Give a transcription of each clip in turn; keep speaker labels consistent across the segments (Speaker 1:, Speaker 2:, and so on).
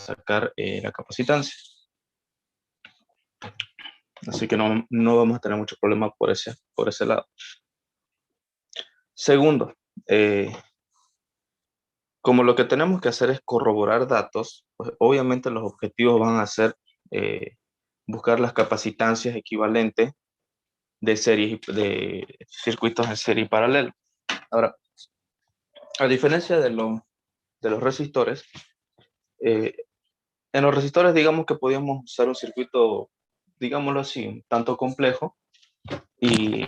Speaker 1: sacar la capacitancia. Así que no vamos a tener mucho problema por ese lado. Segundo, como lo que tenemos que hacer es corroborar datos, pues obviamente los objetivos van a ser buscar las capacitancias equivalentes de series, de circuitos en serie y paralelo. Ahora, a diferencia de los resistores, en los resistores digamos que podíamos usar un circuito, digámoslo así, un tanto complejo y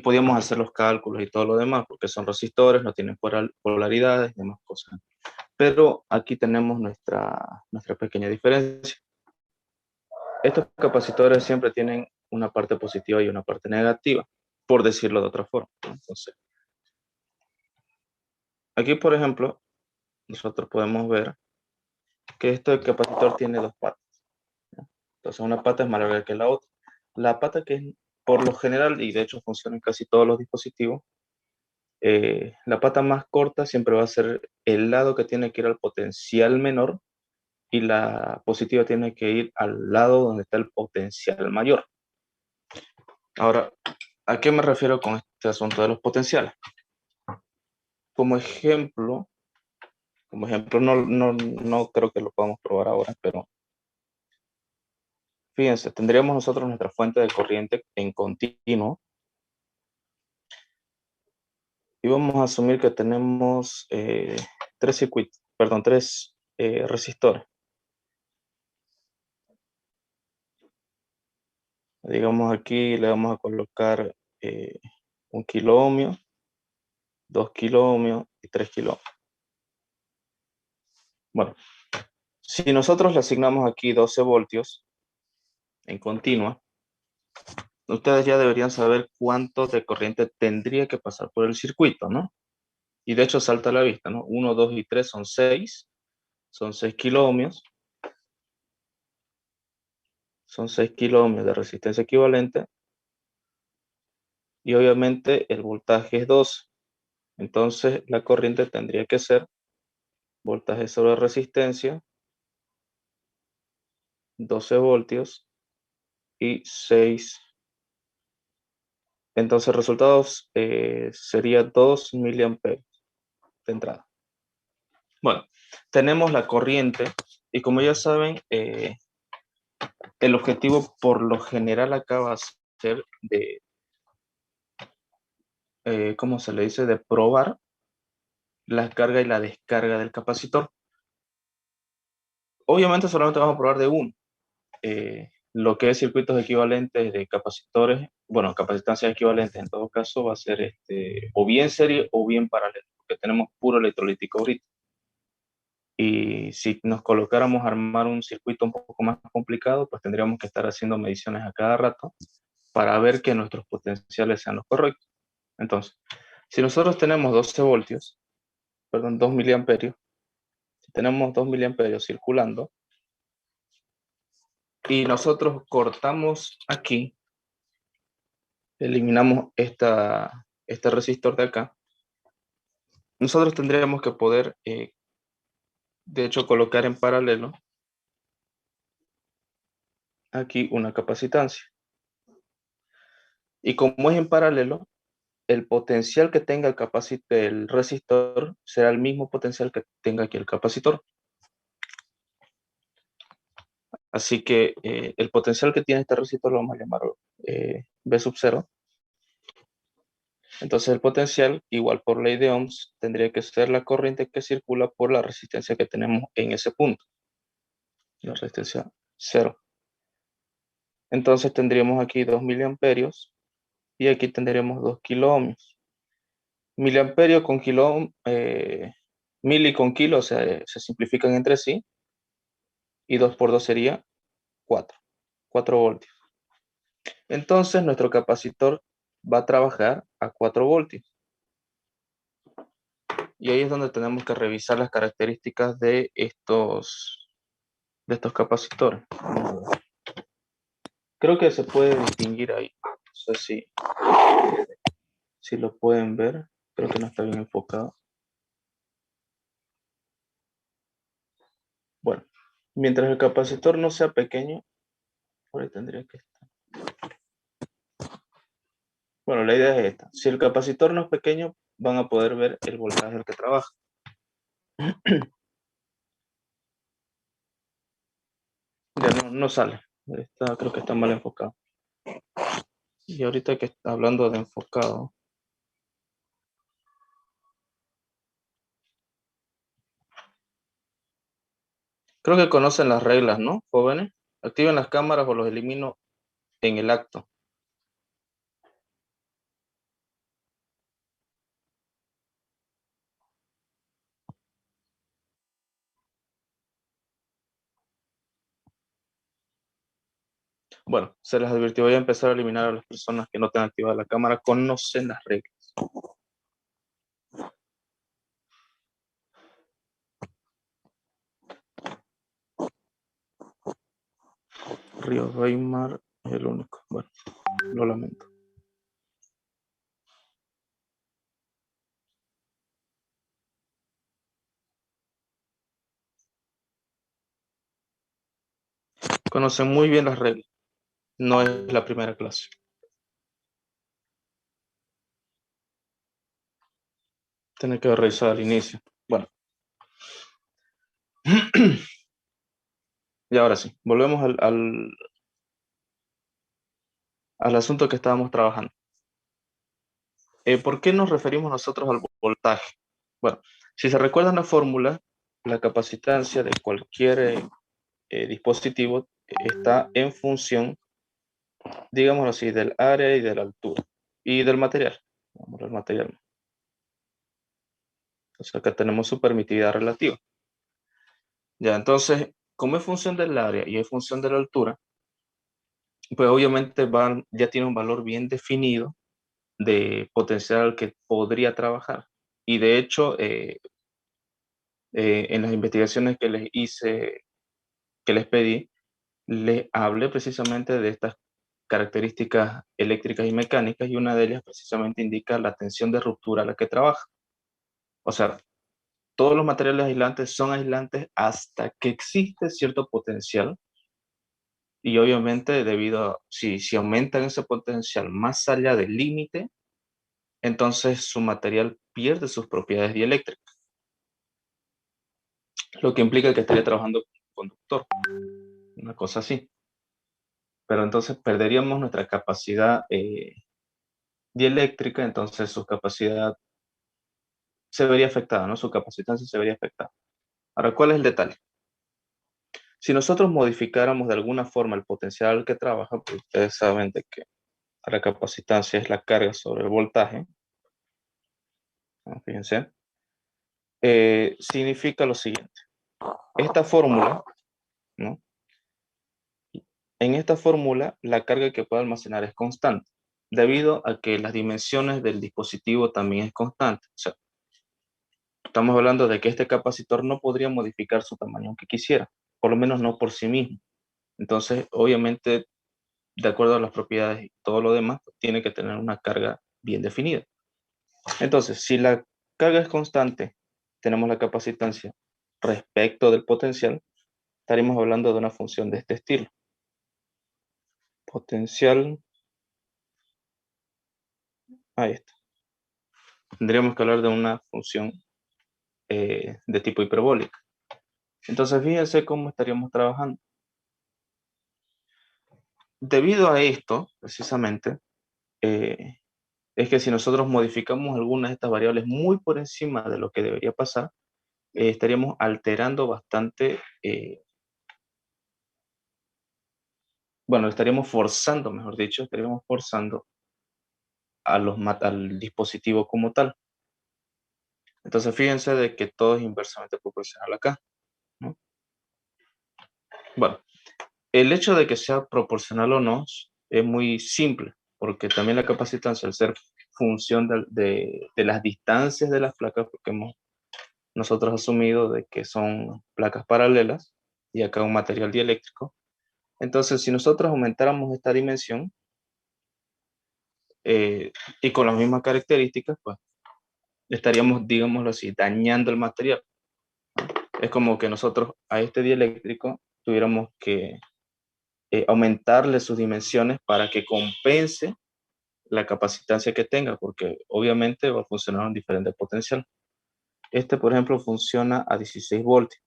Speaker 1: podíamos hacer los cálculos y todo lo demás, porque son resistores, no tienen polaridades y demás cosas. Pero aquí tenemos nuestra pequeña diferencia. Estos capacitores siempre tienen una parte positiva y una parte negativa, por decirlo de otra forma. Entonces, aquí, por ejemplo, nosotros podemos ver que este capacitor tiene dos patas. Entonces, una pata es más larga que la otra. La pata que es, por lo general, y de hecho funciona en casi todos los dispositivos, la pata más corta siempre va a ser el lado que tiene que ir al potencial menor y la positiva tiene que ir al lado donde está el potencial mayor. Ahora, ¿a qué me refiero con este asunto de los potenciales? Como ejemplo no creo que lo podamos probar ahora, pero fíjense, tendríamos nosotros nuestra fuente de corriente en continuo y vamos a asumir que tenemos tres resistores. Digamos aquí le vamos a colocar 1 kilo-ohmio, 2 kilo-ohmio y 3 kilo-ohmio. Bueno, si nosotros le asignamos aquí 12 voltios en continua, ustedes ya deberían saber cuánto de corriente tendría que pasar por el circuito, ¿no? Y de hecho salta a la vista, ¿no? 1, 2 y 3 son 6 kilo-ohmios. Son 6 kilo-ohmios de resistencia equivalente. Y obviamente el voltaje es 12. Entonces la corriente tendría que ser voltaje sobre resistencia, 12 voltios y 6. Entonces el resultado sería 2 miliamperios de entrada. Bueno, tenemos la corriente y como ya saben, el objetivo por lo general acá va a ser de, ¿cómo se le dice? De probar la carga y la descarga del capacitor. Obviamente solamente vamos a probar de uno. Lo que es circuitos equivalentes de capacitores, bueno, capacitancias equivalentes en todo caso va a ser o bien serie o bien paralelo, porque tenemos puro electrolítico ahorita. Y si nos colocáramos a armar un circuito un poco más complicado, pues tendríamos que estar haciendo mediciones a cada rato para ver que nuestros potenciales sean los correctos. Entonces, si nosotros tenemos 12 voltios, perdón, 2 miliamperios, si tenemos 2 miliamperios circulando, y nosotros cortamos aquí, eliminamos este resistor de acá, nosotros tendríamos que poder, de hecho, colocar en paralelo aquí una capacitancia. Y como es en paralelo, el potencial que tenga el resistor será el mismo potencial que tenga aquí el capacitor. Así que el potencial que tiene este resistor lo vamos a llamar V sub 0. Entonces el potencial, igual por ley de Ohms, tendría que ser la corriente que circula por la resistencia que tenemos en ese punto. La resistencia 0. Entonces tendríamos aquí 2 miliamperios y aquí tendríamos 2 kilo-ohmios. Miliamperio con kilo, mili con kilo, o sea, se simplifican entre sí. Y 2 por 2 sería 4 voltios. Entonces nuestro capacitor va a trabajar a 4 voltios. Y ahí es donde tenemos que revisar las características de estos capacitores. Creo que se puede distinguir ahí. No sé si lo pueden ver. Creo que no está bien enfocado. Bueno, mientras el capacitor no sea pequeño, por ahí tendría que estar. Bueno, la idea es esta. Si el capacitor no es pequeño, van a poder ver el voltaje al que trabaja. Ya no sale. Creo que está mal enfocado. Y ahorita que está hablando de enfocado, creo que conocen las reglas, ¿no, jóvenes? Activen las cámaras o los elimino en el acto. Bueno, se les advirtió, voy a empezar a eliminar a las personas que no tengan activada la cámara, conocen las reglas. Río Weimar es el único. Bueno, lo lamento. Conocen muy bien las reglas. No es la primera clase. Tienen que revisar al inicio. Bueno. Y ahora sí, volvemos al asunto que estábamos trabajando. ¿Por qué nos referimos nosotros al voltaje? Bueno, si se recuerdan la fórmula, la capacitancia de cualquier dispositivo está en función, digámoslo así, del área y de la altura y del material. Vamos al material. O sea, acá tenemos su permitividad relativa. Ya, entonces, como es función del área y es función de la altura, pues obviamente ya tiene un valor bien definido de potencial que podría trabajar. Y de hecho, en las investigaciones que les hice, que les pedí, les hablé precisamente de estas características eléctricas y mecánicas y una de ellas precisamente indica la tensión de ruptura a la que trabaja. O sea, todos los materiales aislantes son aislantes hasta que existe cierto potencial y obviamente debido a, si aumentan ese potencial más allá del límite, entonces su material pierde sus propiedades dieléctricas, lo que implica que estaría trabajando con un conductor, una cosa así. Pero entonces perderíamos nuestra capacidad dieléctrica, entonces su capacidad se vería afectada, ¿no? Su capacitancia se vería afectada. Ahora, ¿cuál es el detalle? Si nosotros modificáramos de alguna forma el potencial que trabaja, pues ustedes saben de que la capacitancia es la carga sobre el voltaje, ¿no? Fíjense, significa lo siguiente. Esta fórmula, ¿no? En esta fórmula, la carga que puede almacenar es constante, debido a que las dimensiones del dispositivo también es constante. O sea, estamos hablando de que este capacitor no podría modificar su tamaño aunque quisiera, por lo menos no por sí mismo. Entonces, obviamente, de acuerdo a las propiedades y todo lo demás, tiene que tener una carga bien definida. Entonces, si la carga es constante, tenemos la capacitancia respecto del potencial, estaremos hablando de una función de este estilo. Potencial, ahí está. Tendríamos que hablar de una función de tipo hiperbólica. Entonces, fíjense cómo estaríamos trabajando. Debido a esto, precisamente, eh, es que si nosotros modificamos algunas de estas variables muy por encima de lo que debería pasar, estaríamos alterando bastante, bueno, estaríamos forzando, mejor dicho, estaríamos forzando al dispositivo como tal. Entonces, fíjense de que todo es inversamente proporcional acá, ¿no? Bueno, el hecho de que sea proporcional o no es muy simple, porque también la capacitancia, al ser función de las distancias de las placas, porque hemos nosotros asumido de que son placas paralelas y acá un material dieléctrico. Entonces, si nosotros aumentáramos esta dimensión y con las mismas características, pues estaríamos, digámoslo así, dañando el material. Es como que nosotros a este dieléctrico tuviéramos que aumentarle sus dimensiones para que compense la capacitancia que tenga, porque obviamente va a funcionar en diferente potencial. Este, por ejemplo, funciona a 16 voltios,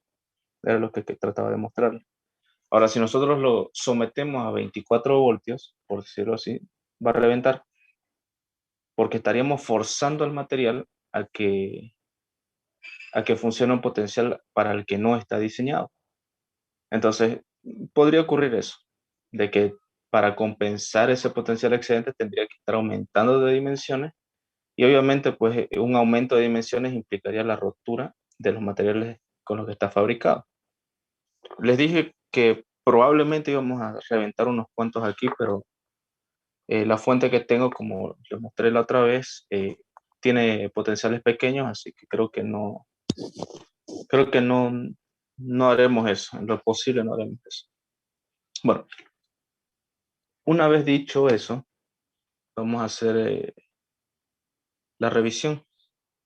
Speaker 1: era lo que trataba de mostrarle. Ahora, si nosotros lo sometemos a 24 voltios, por decirlo así, va a reventar, porque estaríamos forzando al material a que funcione un potencial para el que no está diseñado. Entonces, podría ocurrir eso, de que para compensar ese potencial excedente tendría que estar aumentando de dimensiones y obviamente pues un aumento de dimensiones implicaría la rotura de los materiales con los que está fabricado. Les dije que probablemente íbamos a reventar unos cuantos aquí, pero la fuente que tengo, como les mostré la otra vez, tiene potenciales pequeños, así que creo que no haremos eso, en lo posible no haremos eso. Bueno, una vez dicho eso, vamos a hacer la revisión,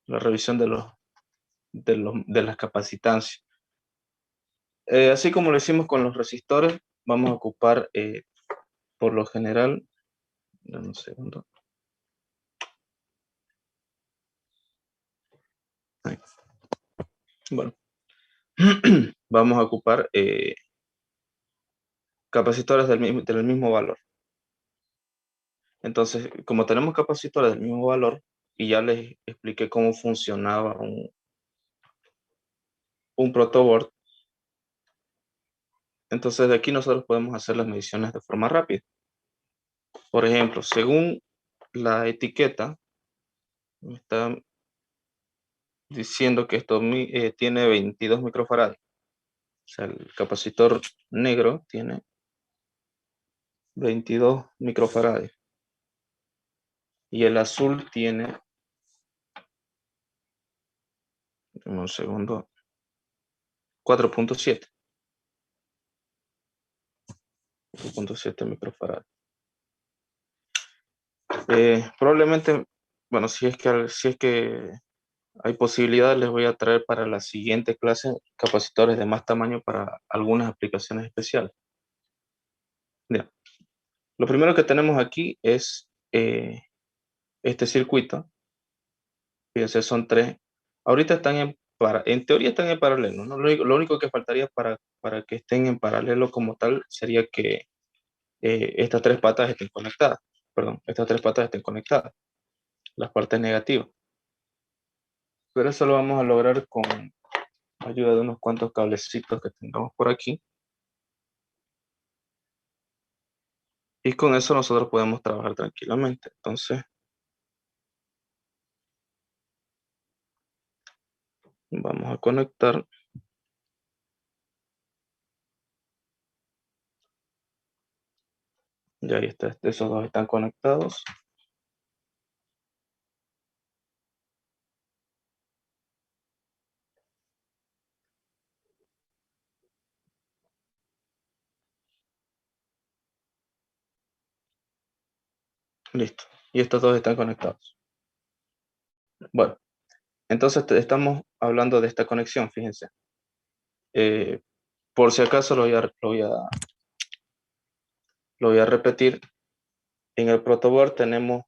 Speaker 1: la revisión de las capacitancias. Así como lo hicimos con los resistores, vamos a ocupar por lo general, dame un segundo. Ahí. Bueno, vamos a ocupar capacitores del mismo valor. Entonces, como tenemos capacitores del mismo valor, y ya les expliqué cómo funcionaba un protoboard, entonces de aquí nosotros podemos hacer las mediciones de forma rápida. Por ejemplo, según la etiqueta, me está diciendo que esto tiene 22 microfarads. O sea, el capacitor negro tiene 22 microfarads y el azul tiene, un segundo, 4.7 microfarads. Probablemente, bueno, si es que hay posibilidad, les voy a traer para la siguiente clase capacitores de más tamaño para algunas aplicaciones especiales. Bien. Lo primero que tenemos aquí es este circuito. Fíjense, son tres. Ahorita están en teoría están en paralelo, ¿no? Lo único que faltaría para que estén en paralelo como tal sería que estas tres patas estén conectadas. Perdón, estas tres patas estén conectadas, las partes negativas. Pero eso lo vamos a lograr con ayuda de unos cuantos cablecitos que tengamos por aquí. Y con eso nosotros podemos trabajar tranquilamente. Entonces, vamos a conectar. Ya ahí está, esos dos están conectados. Listo. Y estos dos están conectados. Bueno, entonces estamos hablando de esta conexión, fíjense. Eh, por si acaso lo voy a repetir. En el protoboard tenemos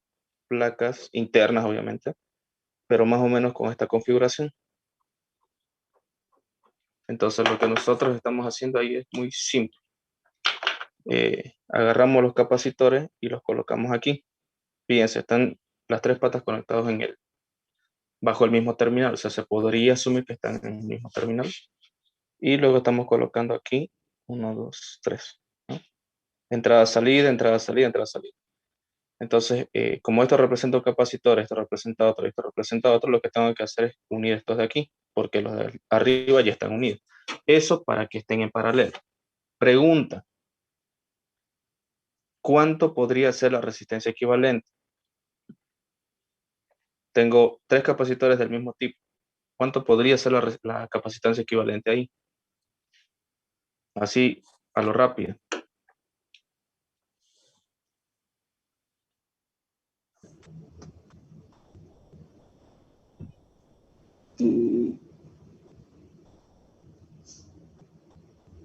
Speaker 1: placas internas, obviamente, pero más o menos con esta configuración. Entonces lo que nosotros estamos haciendo ahí es muy simple. Agarramos los capacitores y los colocamos aquí. Fíjense, están las tres patas conectadas bajo el mismo terminal. O sea, se podría asumir que están en el mismo terminal. Y luego estamos colocando aquí 1, 2, 3. ¿No? Entrada, salida, entrada, salida, entrada, salida. Entonces, como esto representa un capacitor, esto representa otro, esto representa otro, lo que tengo que hacer es unir estos de aquí, porque los de arriba ya están unidos. Eso para que estén en paralelo. Pregunta, ¿cuánto podría ser la resistencia equivalente? Tengo tres capacitores del mismo tipo. ¿Cuánto podría ser la capacitancia equivalente ahí? Así, a lo rápido.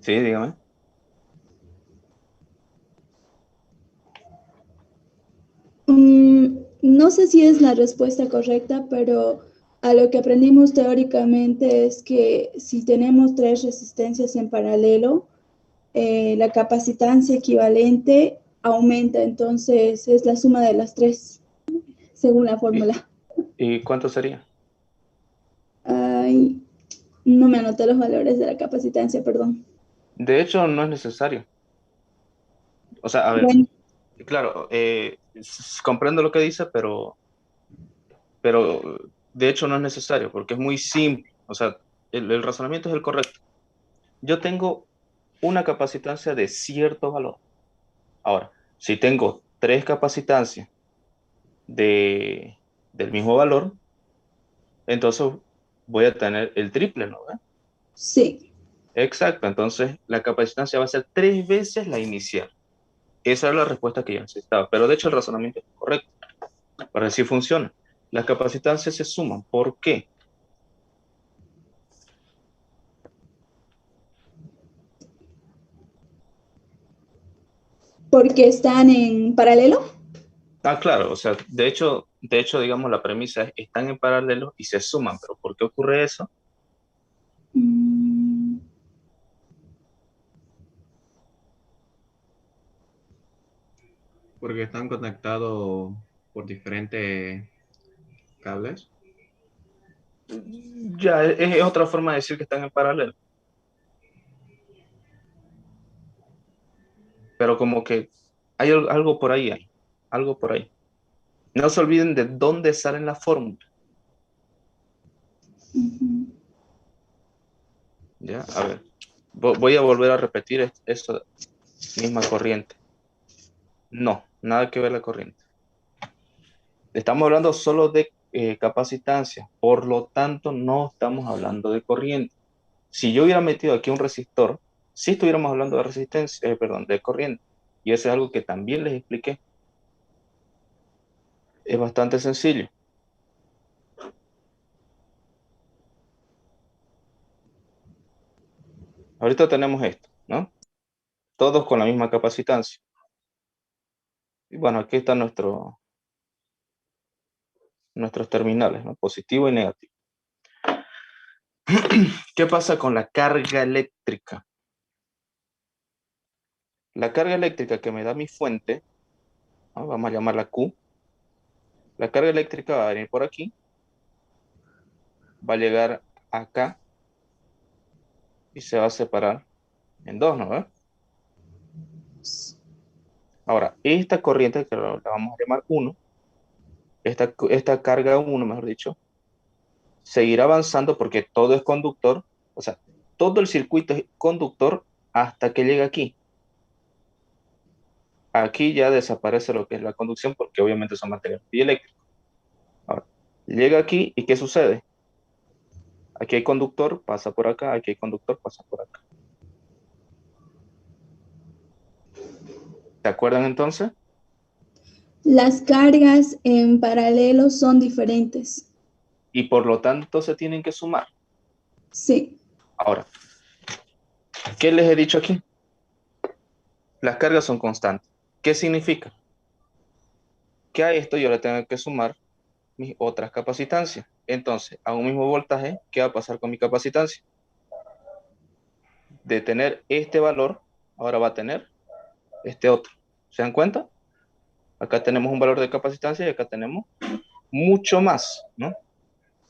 Speaker 1: Sí, dígame.
Speaker 2: No sé si es la respuesta correcta, pero a lo que aprendimos teóricamente es que si tenemos tres resistencias en paralelo, la capacitancia equivalente aumenta, entonces es la suma de las tres, según la
Speaker 1: ¿Y,
Speaker 2: fórmula.
Speaker 1: y cuánto sería?
Speaker 2: Ay, no me anoté los valores de la capacitancia, perdón.
Speaker 1: De hecho, no es necesario. O sea, a ver,
Speaker 2: Bueno,
Speaker 1: claro, comprendo lo que dice, pero de hecho no es necesario porque es muy simple. O sea, el razonamiento es el correcto. Yo tengo una capacitancia de cierto valor. Ahora, si tengo tres capacitancias de, del mismo valor, entonces voy a tener el triple, ¿no? ¿Ve?
Speaker 2: sí.
Speaker 1: Exacto, entonces la capacitancia va a ser tres veces la inicial. Esa es la respuesta que yo necesitaba, pero de hecho el razonamiento es correcto, para decir funciona. Las capacitancias se suman. ¿Por qué?
Speaker 2: Porque están en paralelo.
Speaker 1: Ah, claro, o sea, digamos, la premisa es, están en paralelo y se suman, pero ¿por qué ocurre eso?
Speaker 2: Mm,
Speaker 3: Porque están conectados por diferentes cables.
Speaker 1: Ya es otra forma de decir que están en paralelo, pero como que hay algo por ahí, algo por ahí. No se olviden de dónde salen las fórmulas,
Speaker 2: ujú.
Speaker 1: ¿ya? A ver, voy a volver a repetir esto, misma corriente. No, nada que ver la corriente. Estamos hablando solo de capacitancia, por lo tanto no estamos hablando de corriente. Si yo hubiera metido aquí un resistor, sí estuviéramos hablando de resistencia, perdón, de corriente. Y eso es algo que también les expliqué. Es bastante sencillo. Ahorita tenemos esto, ¿no? Todos con la misma capacitancia. Y bueno, aquí están nuestros terminales, ¿no? Positivo y negativo. ¿Qué pasa con la carga eléctrica? La carga eléctrica que me da mi fuente, ¿no? Vamos a llamarla Q. La carga eléctrica va a venir por aquí, va a llegar acá y se va a separar en dos, ¿no? Ahora, esta corriente, que la vamos a llamar 1, esta carga 1, mejor dicho, seguirá avanzando porque todo es conductor, o sea, todo el circuito es conductor hasta que llega aquí. Aquí ya desaparece lo que es la conducción porque obviamente son materiales dieléctricos. Ahora, llega aquí y ¿qué sucede? Aquí hay conductor, pasa por acá, aquí hay conductor, pasa por acá. ¿Se acuerdan entonces?
Speaker 2: Las cargas en paralelo son diferentes.
Speaker 1: Y por lo tanto se tienen que sumar.
Speaker 2: Sí.
Speaker 1: Ahora, ¿qué les he dicho aquí? Las cargas son constantes. ¿Qué significa? Que a esto yo le tengo que sumar mis otras capacitancias. Entonces, a un mismo voltaje, ¿qué va a pasar con mi capacitancia? De tener este valor, ahora va a tener este otro. ¿Se dan cuenta? Acá tenemos un valor de capacitancia y acá tenemos mucho más, ¿no?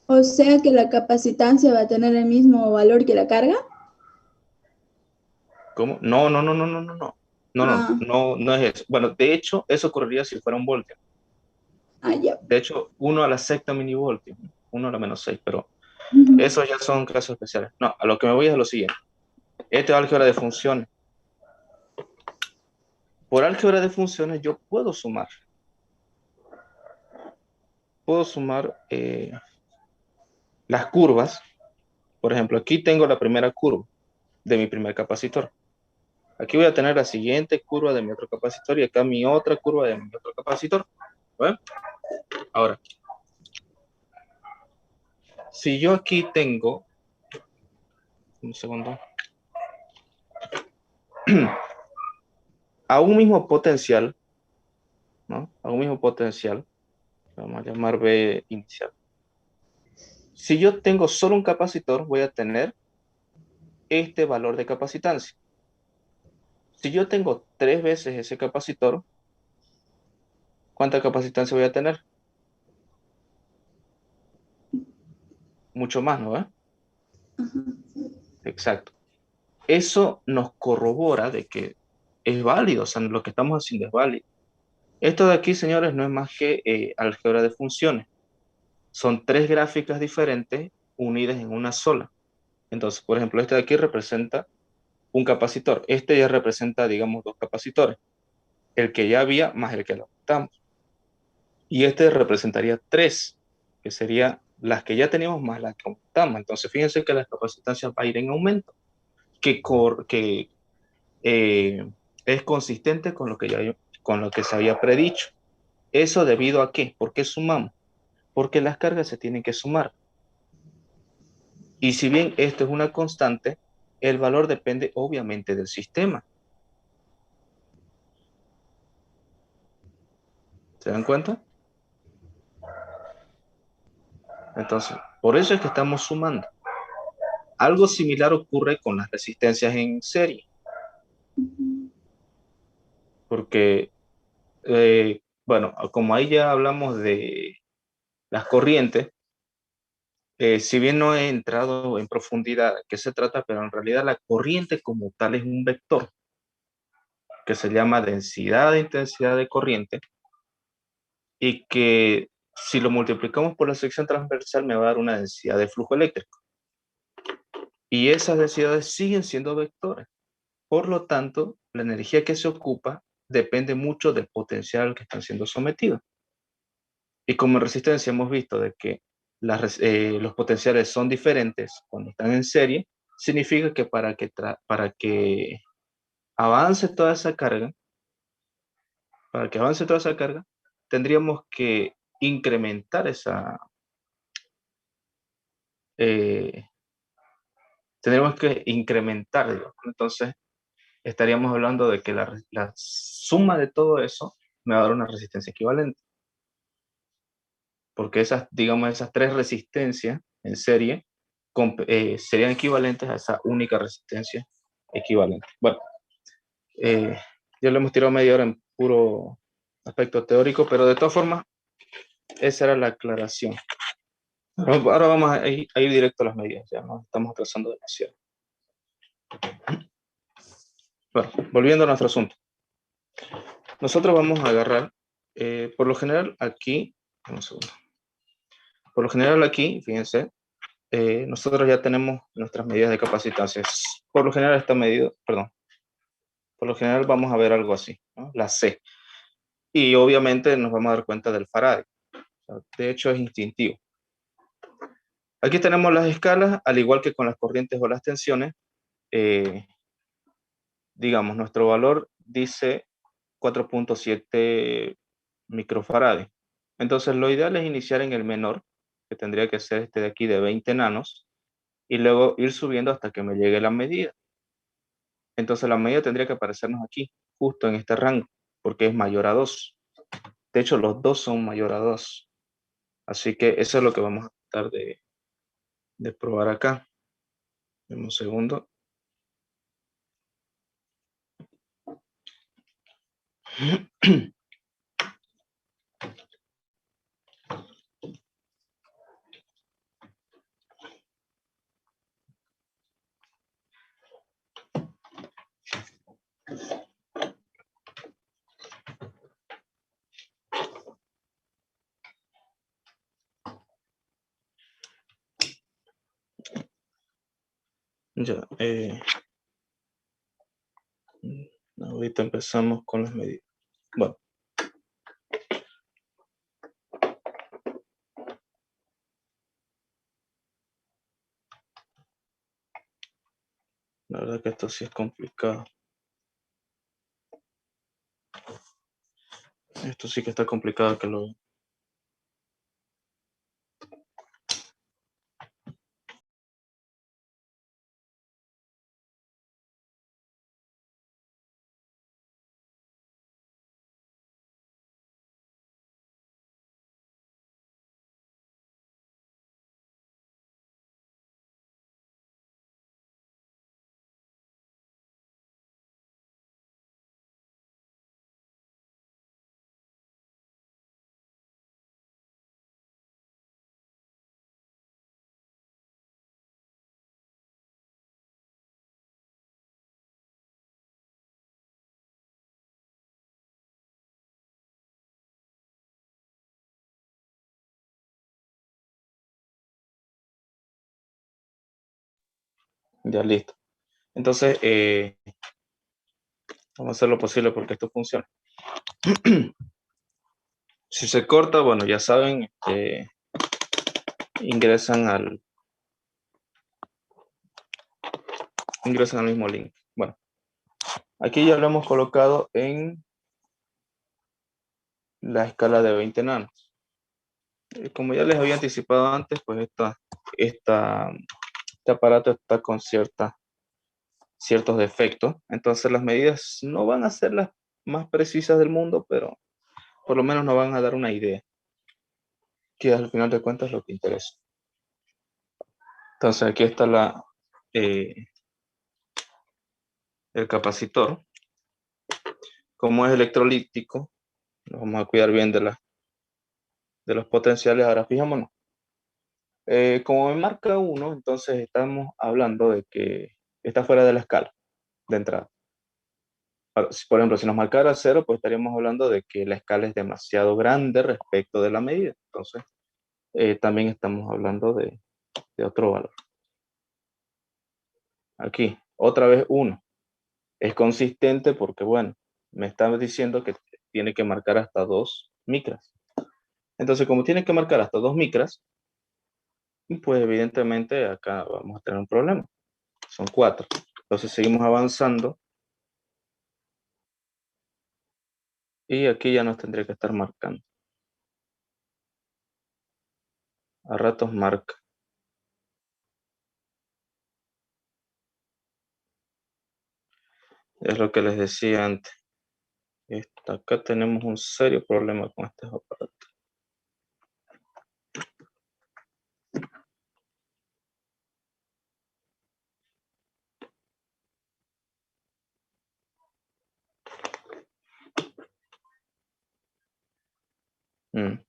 Speaker 2: O sea que la capacitancia va a tener el mismo valor que la carga.
Speaker 1: ¿Cómo? No, no, no, no, no, no, no. No, no,
Speaker 2: Ah,
Speaker 1: no, no es eso. Bueno, de hecho, eso ocurriría si fuera un voltio.
Speaker 2: ah, ya.
Speaker 1: De hecho, 1 a la 6 milivoltios, 1 a la -6, pero
Speaker 2: Ujú.
Speaker 1: esos ya son casos especiales. No, a lo que me voy es a lo siguiente. Este es álgebra de funciones. Por álgebra de funciones yo puedo sumar las curvas. Por ejemplo, aquí tengo la primera curva de mi primer capacitor. Aquí voy a tener la siguiente curva de mi otro capacitor y acá mi otra curva de mi otro capacitor. ¿Ve? Ahora, si yo aquí tengo, un segundo, a un mismo potencial, ¿no? A un mismo potencial, vamos a llamar B inicial. Si yo tengo solo un capacitor, voy a tener este valor de capacitancia. Si yo tengo 3 veces ese capacitor, ¿cuánta capacitancia voy a tener? Mucho más, ¿no?
Speaker 2: Ajá.
Speaker 1: Exacto. Eso nos corrobora de que es válido, o sea, lo que estamos haciendo es válido. Esto de aquí, señores, no es más que álgebra de funciones. Son 3 gráficas diferentes unidas en una sola. Entonces, por ejemplo, este de aquí representa un capacitor. Este ya representa, digamos, 2 capacitores. El que ya había más el que lo aumentamos. Y este representaría 3, que serían las que ya teníamos más las que aumentamos. Entonces, fíjense que la capacitancia va a ir en aumento, que es consistente con lo que con lo que se había predicho. ¿Eso debido a qué? ¿Por qué sumamos? Porque las cargas se tienen que sumar. Y si bien esto es una constante, el valor depende obviamente del sistema. ¿Se dan cuenta? Entonces, por eso es que estamos sumando. Algo similar ocurre con las resistencias en serie,
Speaker 2: Ujú.
Speaker 1: porque, bueno, como ahí ya hablamos de las corrientes, si bien no he entrado en profundidad de qué se trata, pero en realidad la corriente como tal es un vector que se llama densidad de intensidad de corriente y que si lo multiplicamos por la sección transversal me va a dar una densidad de flujo eléctrico. Y esas densidades siguen siendo vectores. Por lo tanto, la energía que se ocupa depende mucho del potencial al que están siendo sometidos. Y como en resistencia hemos visto de que los potenciales son diferentes cuando están en serie, significa que para que avance toda esa carga, para que avance toda esa carga, tendríamos que incrementar eh, tendríamos que incrementar, digamos. Entonces, estaríamos hablando de que la suma de todo eso me va a dar una resistencia equivalente, porque esas, digamos, esas 3 resistencias en serie serían equivalentes a esa única resistencia equivalente. Bueno, eh, ya lo hemos tirado media hora en puro aspecto teórico, pero de todas formas, esa era la aclaración. Ahora vamos a ir directo a las medidas, ya no estamos atrasando demasiado. Bueno, volviendo a nuestro asunto. Nosotros vamos a agarrar, por lo general aquí, un segundo. Por lo general aquí, fíjense, nosotros ya tenemos nuestras medidas de capacitancia. Por lo general está medido, perdón, por lo general vamos a ver algo así, ¿no? La C. Y obviamente nos vamos a dar cuenta del Faraday. O sea, de hecho es instintivo. Aquí tenemos las escalas, al igual que con las corrientes o las tensiones. eh, digamos, nuestro valor dice 4.7 microfarads. Entonces lo ideal es iniciar en el menor, que tendría que ser este de aquí de 20 nanos, y luego ir subiendo hasta que me llegue la medida. Entonces la medida tendría que aparecernos aquí, justo en este rango, porque es mayor a 2. De hecho, los dos son mayor a 2. Así que eso es lo que vamos a tratar de probar acá. Dame un segundo. Ya, ahorita empezamos con las medidas. Bueno, la verdad que esto sí es complicado. Esto sí que está complicado que lo... Ya listo. Entonces, vamos a hacer lo posible porque esto funcione. Si se corta, bueno, ya saben, ingresan al mismo link. Bueno, aquí ya lo hemos colocado en la escala de 20 nanos. Como ya les había anticipado antes, pues este aparato está con ciertos defectos. Entonces las medidas no van a ser las más precisas del mundo, pero por lo menos nos van a dar una idea, que al final de cuentas es lo que interesa. Entonces aquí está eh, el capacitor. Como es electrolítico, nos vamos a cuidar bien de los potenciales. Ahora fijémonos. Como me marca 1, entonces estamos hablando de que está fuera de la escala de entrada. Ahora, por ejemplo, si nos marcara 0, pues estaríamos hablando de que la escala es demasiado grande respecto de la medida. Entonces, también estamos hablando de otro valor. Aquí, otra vez 1. Es consistente porque, bueno, me está diciendo que tiene que marcar hasta 2 micras. Entonces, como tiene que marcar hasta 2 micras, pues evidentemente acá vamos a tener un problema. Son 4. Entonces seguimos avanzando y aquí ya nos tendría que estar marcando. A ratos marca. Es lo que les decía antes. Acá tenemos un serio problema con estos aparatos.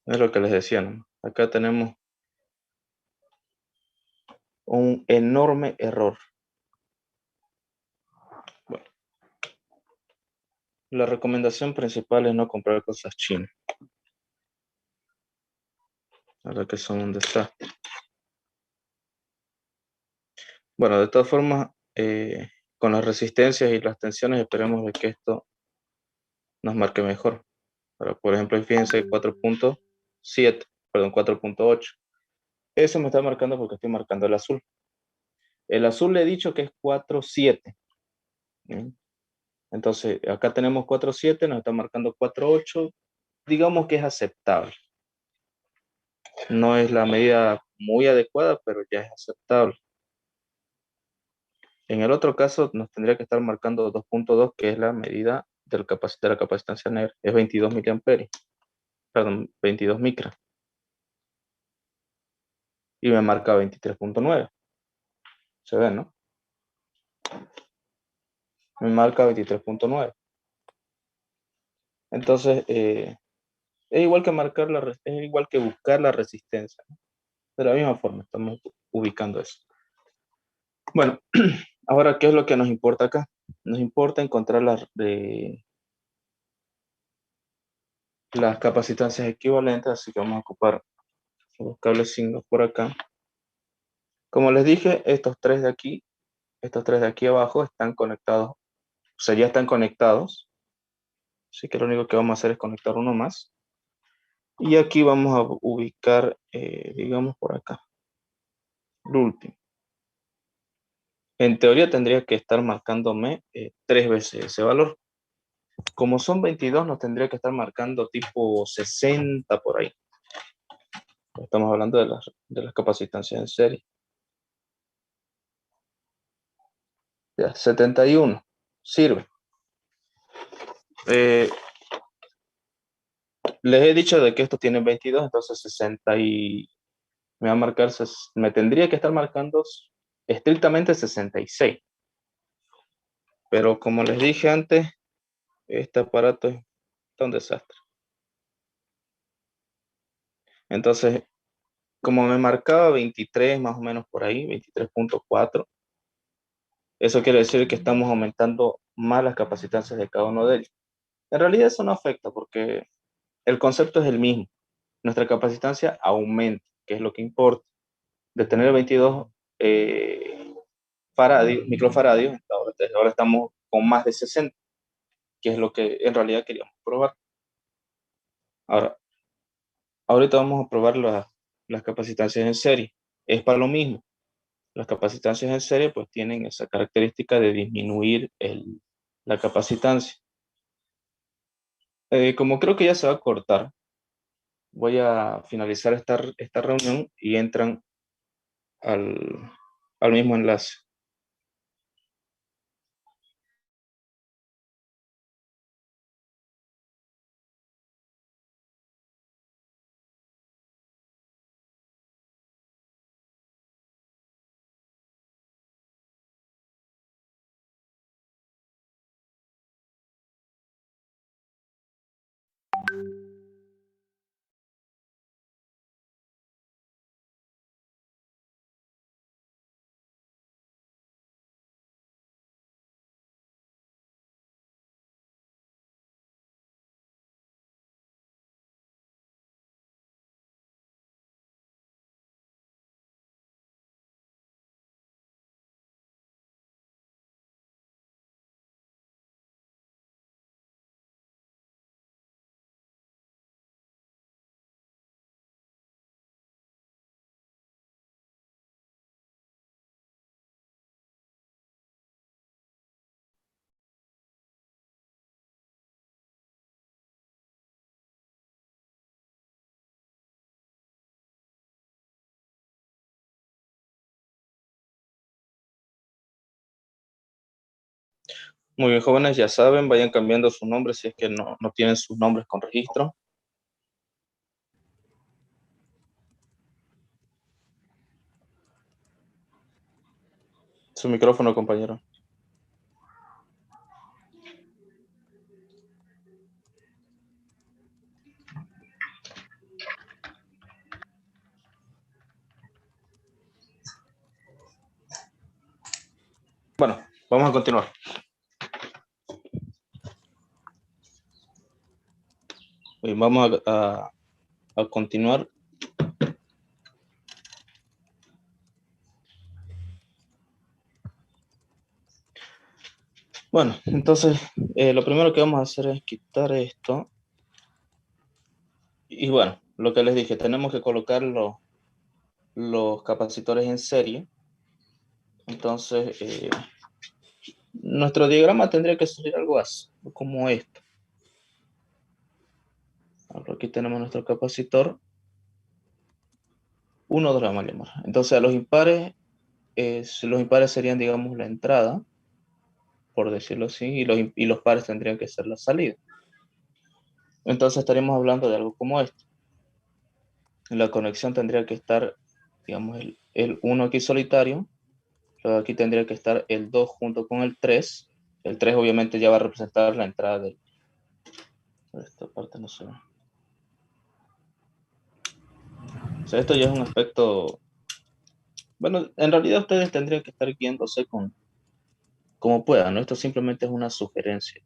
Speaker 1: Es lo que les decía, ¿no? Acá tenemos un enorme error. Bueno, la recomendación principal es no comprar cosas chinas. La verdad que son un desastre. Bueno, de todas formas, con las resistencias y las tensiones esperemos de que esto nos marque mejor. Pero, por ejemplo, fíjense 4.7, perdón, 4.8. Eso me está marcando porque estoy marcando el azul. El azul le he dicho que es 4.7. Entonces, acá tenemos 4.7, nos está marcando 4.8. Digamos que es aceptable. No es la medida muy adecuada, pero ya es aceptable. En el otro caso, nos tendría que estar marcando 2.2, que es la medida de la capacitancia negra. Es 22 miliamperios. Perdón, 22 micras. Y me marca 23.9. Se ve, ¿no? Me marca 23.9. Entonces, es igual que es igual que buscar la resistencia, ¿no? De la misma forma, estamos ubicando eso. Bueno, ahora, ¿qué es lo que nos importa acá? Nos importa encontrar las capacitancias equivalentes, así que vamos a ocupar los cables 5 por acá. Como les dije, estos tres de aquí abajo están conectados, o sea, ya están conectados. Así que lo único que vamos a hacer es conectar uno más. Y aquí vamos a ubicar, digamos, por acá, el último. En teoría tendría que estar marcándome 3 veces ese valor. Como son 22, nos tendría que estar marcando tipo 60 por ahí. Estamos hablando de las capacitancias en serie. Ya, 71. Sirve. Eh, Les he dicho de que esto tiene 22, entonces 60 y me va a marcar, me tendría que estar marcando estrictamente 66. Pero como les dije antes, este aparato es un desastre. Entonces, como me marcaba 23 más o menos por ahí, 23.4, eso quiere decir que estamos aumentando más las capacitancias de cada uno de ellos. En realidad eso no afecta porque el concepto es el mismo. Nuestra capacitancia aumenta, que es lo que importa. De tener 22 microfaradios, ahora estamos con más de 60, que es lo que en realidad queríamos probar. Ahora, ahorita vamos a probar las capacitancias en serie. Es para lo mismo. Las capacitancias en serie pues tienen esa característica de disminuir la capacitancia. Como creo que ya se va a cortar, voy a finalizar esta reunión y entran al mismo enlace. Muy bien, jóvenes, ya saben, vayan cambiando su nombre si es que no tienen sus nombres con registro. Su micrófono, compañero. Bueno, vamos a continuar. Bien, vamos a continuar. Bueno, entonces lo primero que vamos a hacer es quitar esto. Y bueno, lo que les dije, tenemos que colocar los capacitores en serie. Entonces, nuestro diagrama tendría que salir algo así, como esto. Ahora aquí tenemos nuestro capacitor. 1, 2 le vamos a llamar. Entonces, a los impares serían, digamos, la entrada, por decirlo así, y los pares tendrían que ser la salida. Entonces, estaríamos hablando de algo como esto. La conexión tendría que estar, digamos, el 1 aquí solitario. Luego aquí tendría que estar el 2 junto con el 3. El 3 obviamente ya va a representar la entrada de esta parte, no sé. O sea, esto ya es un aspecto. Bueno, en realidad ustedes tendrían que estar guiándose como puedan, ¿no? Esto simplemente es una sugerencia.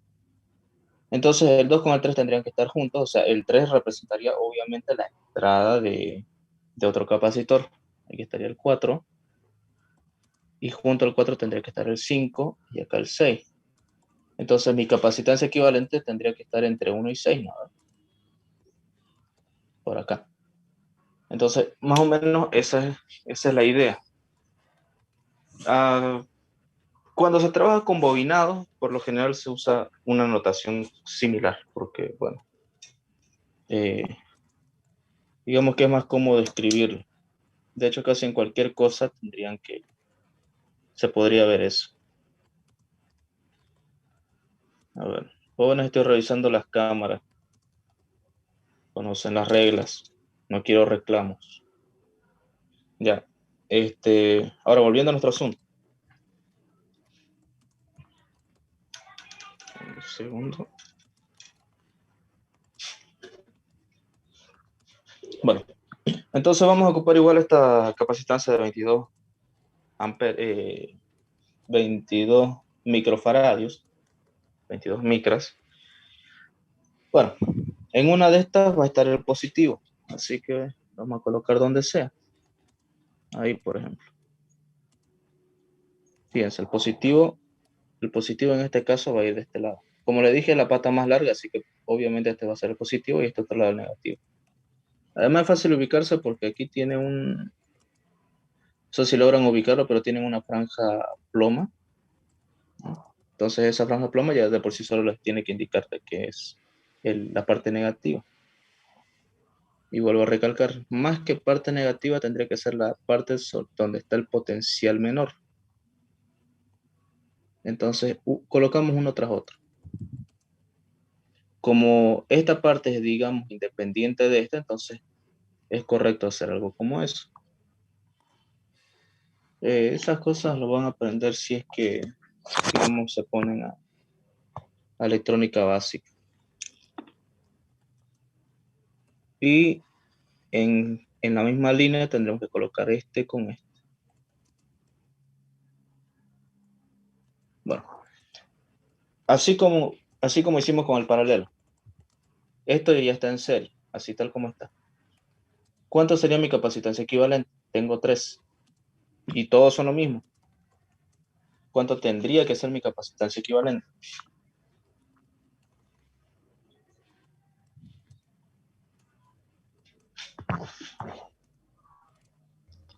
Speaker 1: Entonces el 2 con el 3 tendrían que estar juntos, o sea, el 3 representaría obviamente la entrada de otro capacitor. Aquí estaría el 4, y junto al 4 tendría que estar el 5 y acá el 6. Entonces mi capacitancia equivalente tendría que estar entre 1 y 6, ¿no? Por acá. Entonces, más o menos esa es la idea. Cuando se trabaja con bobinados, por lo general se usa una notación similar, porque, bueno, eh, digamos que es más cómodo escribirlo. De hecho, casi en cualquier cosa se podría ver eso. A ver, jóvenes, estoy revisando las cámaras, conocen las reglas, no quiero reclamos. Ya, ahora volviendo a nuestro asunto. Un segundo. Bueno, entonces vamos a ocupar igual esta capacitancia de 22 microfaradios, 22 micras. Bueno, en una de estas va a estar el positivo, así que vamos a colocar donde sea. Ahí, por ejemplo. Fíjense, el positivo en este caso va a ir de este lado. Como le dije, la pata más larga, así que obviamente este va a ser el positivo y este otro lado el negativo. Además es fácil ubicarse porque aquí tiene no sé si logran ubicarlo, pero tienen una franja ploma, ¿no? Entonces esa franja ploma ya de por sí solo les tiene que indicar de que es la parte negativa. Y vuelvo a recalcar, más que parte negativa tendría que ser la parte donde está el potencial menor. Entonces colocamos uno tras otro. Como esta parte es, digamos, independiente de esta, entonces es correcto hacer algo como eso. Esas cosas lo van a aprender si es que, digamos, se ponen a electrónica básica. Y en la misma línea tendremos que colocar este con este. Bueno, así como hicimos con el paralelo. Esto ya está en serie, así tal como está. ¿Cuánto sería mi capacitancia equivalente? Tengo 3. Y todos son lo mismo. ¿Cuánto tendría que ser mi capacitancia equivalente?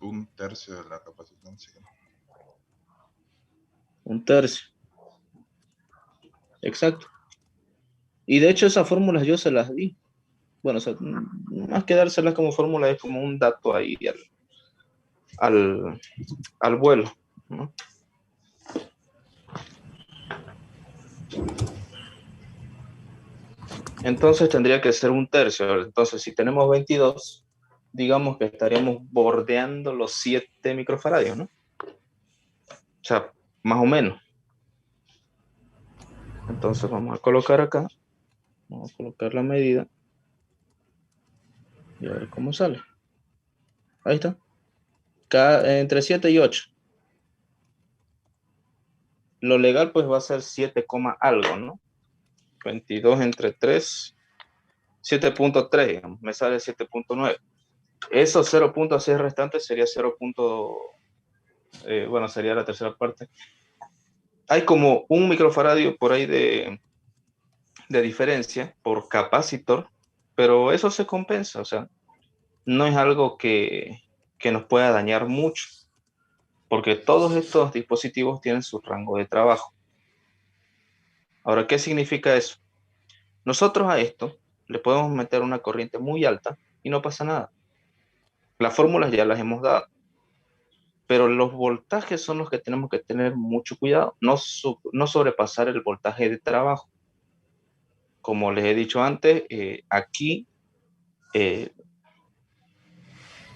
Speaker 4: Un tercio de la capacitancia.
Speaker 1: 1/3. Exacto. Y de hecho esas fórmulas yo se las di. Bueno, o sea, más que dárselas como fórmula es como un dato ahí al vuelo, ¿no? Entonces tendría que ser 1/3. Entonces, si tenemos 22, digamos que estaríamos bordeando los 7 microfaradios, ¿no? O sea, más o menos. Entonces vamos a colocar acá, vamos a colocar la medida y a ver cómo sale. Ahí está. Entre 7 y 8. Lo legal pues va a ser 7, algo, ¿no? 22 entre 3, 7.3, digamos, me sale 7.9. Esos 0.6 restantes sería 0. Bueno, sería la tercera parte. Hay como un microfaradio por ahí de diferencia por capacitor, pero eso se compensa, o sea, no es algo que nos pueda dañar mucho, porque todos estos dispositivos tienen su rango de trabajo. Ahora, ¿qué significa eso? Nosotros a esto le podemos meter una corriente muy alta y no pasa nada. Las fórmulas ya las hemos dado, pero los voltajes son los que tenemos que tener mucho cuidado, no sobrepasar el voltaje de trabajo. Como les he dicho antes, aquí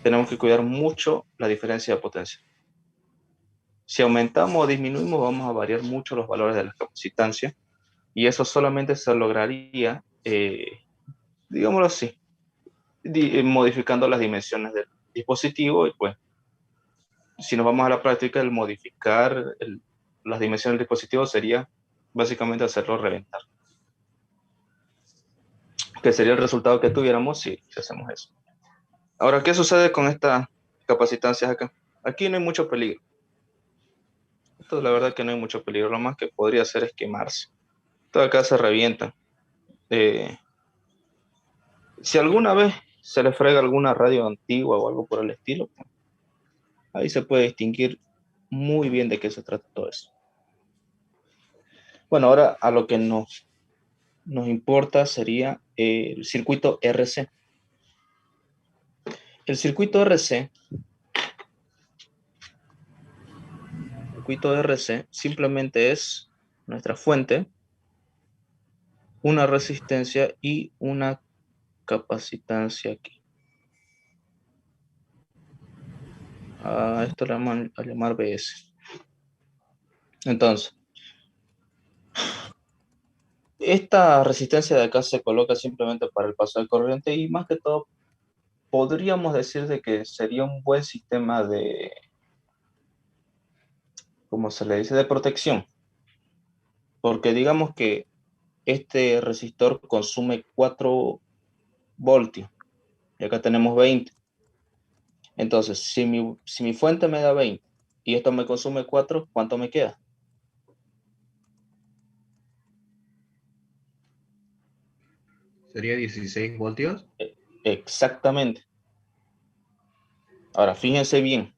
Speaker 1: tenemos que cuidar mucho la diferencia de potencia. Si aumentamos o disminuimos, vamos a variar mucho los valores de la capacitancia y eso solamente se lograría, digámoslo así, modificando las dimensiones del dispositivo y pues si nos vamos a la práctica, el modificar las dimensiones del dispositivo sería básicamente hacerlo reventar, que sería el resultado que tuviéramos si hacemos eso. Ahora, ¿qué sucede con estas capacitancias acá? Aquí no hay mucho peligro. Esto la verdad que no hay mucho peligro, lo más que podría hacer es quemarse. Esto acá se revienta. Si alguna vez se le frega alguna radio antigua o algo por el estilo, pues, ahí se puede distinguir muy bien de qué se trata todo eso. Bueno, ahora a lo que nos importa sería el circuito RC. El circuito RC simplemente es nuestra fuente, una resistencia y una capacitancia aquí. A esto le vamos a llamar BS. Entonces, esta resistencia de acá se coloca simplemente para el paso de corriente y más que todo podríamos decir de que sería un buen sistema de, ¿cómo se le dice?, de protección. Porque digamos que este resistor consume 4 voltios y acá tenemos 20. Entonces, si mi fuente me da 20 y esto me consume 4, ¿cuánto me queda?
Speaker 3: Sería 16 voltios.
Speaker 1: Exactamente. Ahora, fíjense bien.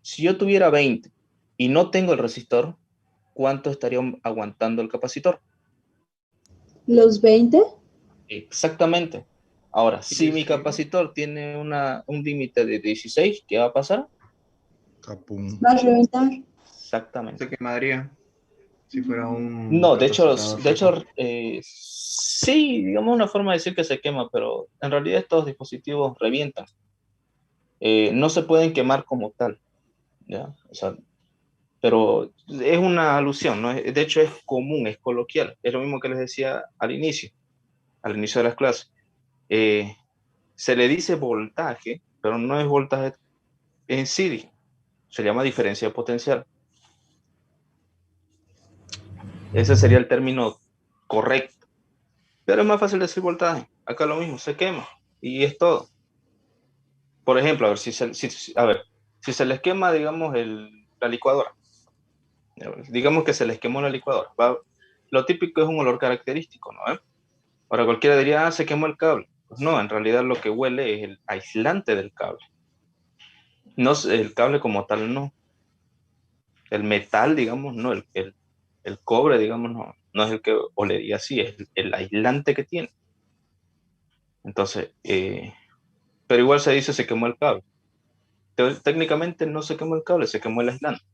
Speaker 1: Si yo tuviera 20 y no tengo el resistor, ¿cuánto estaría aguantando el capacitor?
Speaker 2: ¿Los 20?
Speaker 1: Exactamente. Ahora, si mi
Speaker 3: 16.
Speaker 1: capacitor tiene un límite de 16, ¿qué va a pasar?
Speaker 4: Capum.
Speaker 2: ¿Va a reventar?
Speaker 1: Exactamente.
Speaker 3: Se quemaría si fuera un
Speaker 1: No,
Speaker 3: capacitor fijo.
Speaker 1: Sí, digamos una forma de decir que se quema, pero en realidad estos dispositivos revientan. No se pueden quemar como tal, ¿ya? O sea, pero es una alusión, ¿no? De hecho, es común, es coloquial. Es lo mismo que les decía al inicio de las clases. Eh, Se le dice voltaje, pero no es voltaje en sí, se llama diferencia potencial. Ese sería el término correcto. Pero es más fácil decir voltaje. Acá lo mismo, se quema y es todo. Por ejemplo, a ver, si se les quema, digamos, la licuadora. Digamos que se les quemó la licuadora. Lo típico es un olor característico, ¿no? Ahora cualquiera diría, se quemó el cable. Pues no, en realidad lo que huele es el aislante del cable. No, el cable como tal no. El metal, digamos, no. El cobre, digamos, no. No es el que olería así, es el aislante que tiene. Entonces, pero igual se dice se quemó el cable. Técnicamente no se quemó el cable, se quemó el aislante.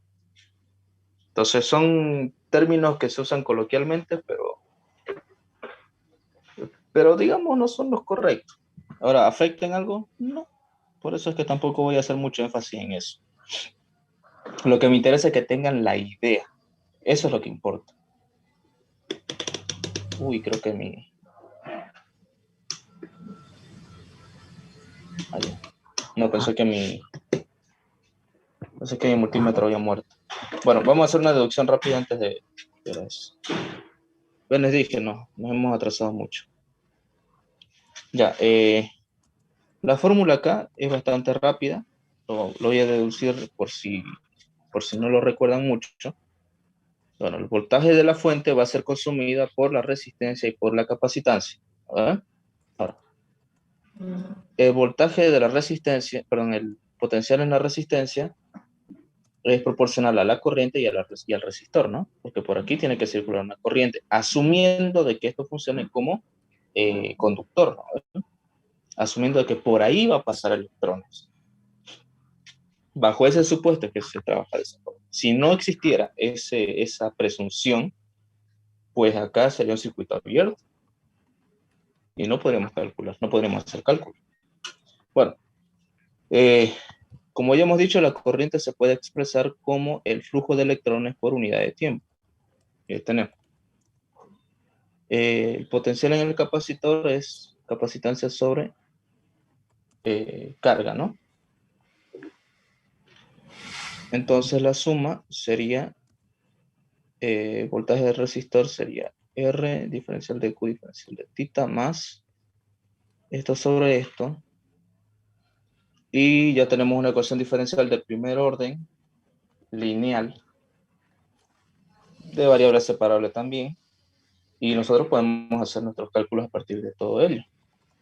Speaker 1: Entonces son términos que se usan coloquialmente, pero digamos no son los correctos. Ahora, ¿afectan algo? No. Por eso es que tampoco voy a hacer mucho énfasis en eso. Lo que me interesa es que tengan la idea. Eso es lo que importa. Uy, creo que no, pensé que mi multímetro había muerto. Bueno, vamos a hacer una deducción rápida antes de eso. Bueno, les dije, no, nos hemos atrasado mucho. Ya, la fórmula acá es bastante rápida. Lo voy a deducir por si no lo recuerdan mucho. Bueno, el voltaje de la fuente va a ser consumida por la resistencia y por la capacitancia. ¿Verdad? Ahora, el voltaje de la resistencia, perdón, el potencial en la resistencia es proporcional a la corriente y al resistor, ¿no? Porque por aquí tiene que circular una corriente, asumiendo de que esto funcione como conductor, ¿no? Asumiendo de que por ahí va a pasar electrones. Bajo ese supuesto que se trabaja de esa forma. Si no existiera esa presunción, pues acá sería un circuito abierto y no podríamos calcular, no podríamos hacer cálculo. Bueno, eh, como ya hemos dicho, la corriente se puede expresar como el flujo de electrones por unidad de tiempo. Tenemos. El potencial en el capacitor es capacitancia sobre carga, ¿no? Entonces la suma sería, voltaje del resistor sería R diferencial de Q diferencial de tita más esto sobre esto. Y ya tenemos una ecuación diferencial del primer orden, lineal, de variable separable también. Y nosotros podemos hacer nuestros cálculos a partir de todo ello.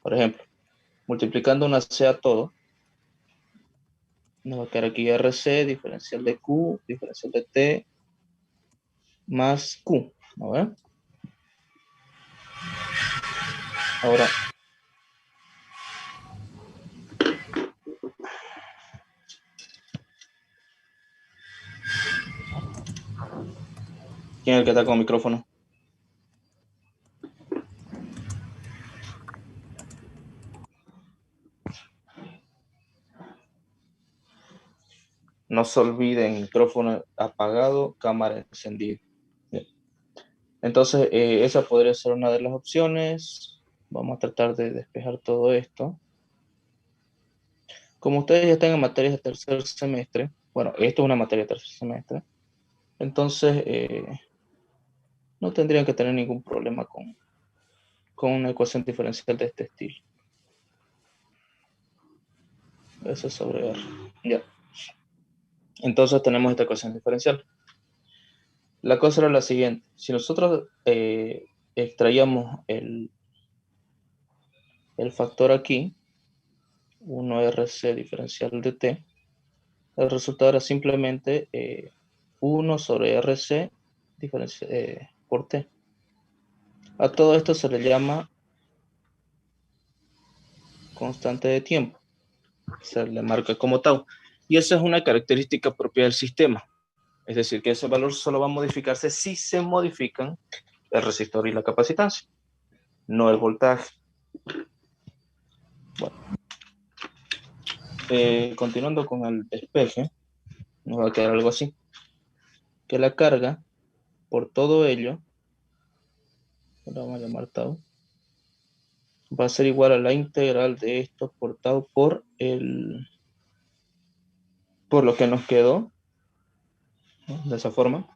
Speaker 1: Por ejemplo, multiplicando una C a todo, nos va a quedar aquí RC, diferencial de Q, diferencial de T, más Q. ¿No ven? Ahora, ¿quién es el que está con micrófono? No se olviden, micrófono apagado, cámara encendida. Bien. Entonces, esa podría ser una de las opciones. Vamos a tratar de despejar todo esto. Como ustedes ya están en materias de tercer semestre, bueno, esto es una materia de tercer semestre, entonces no tendrían que tener ningún problema con una ecuación diferencial de este estilo. Eso sobre R. Ya. Entonces tenemos esta ecuación diferencial. La cosa era la siguiente. Si nosotros extraíamos el factor aquí, 1RC diferencial de t, el resultado era simplemente 1 sobre RC por t. A todo esto se le llama constante de tiempo. Se le marca como tau. Y esa es una característica propia del sistema. Es decir, que ese valor solo va a modificarse si se modifican el resistor y la capacitancia, no el voltaje. Bueno, continuando con el despeje, nos va a quedar algo así. Que la carga, por todo ello, lo vamos a llamar tau, va a ser igual a la integral de esto por tau por lo que nos quedó, ¿no? De esa forma.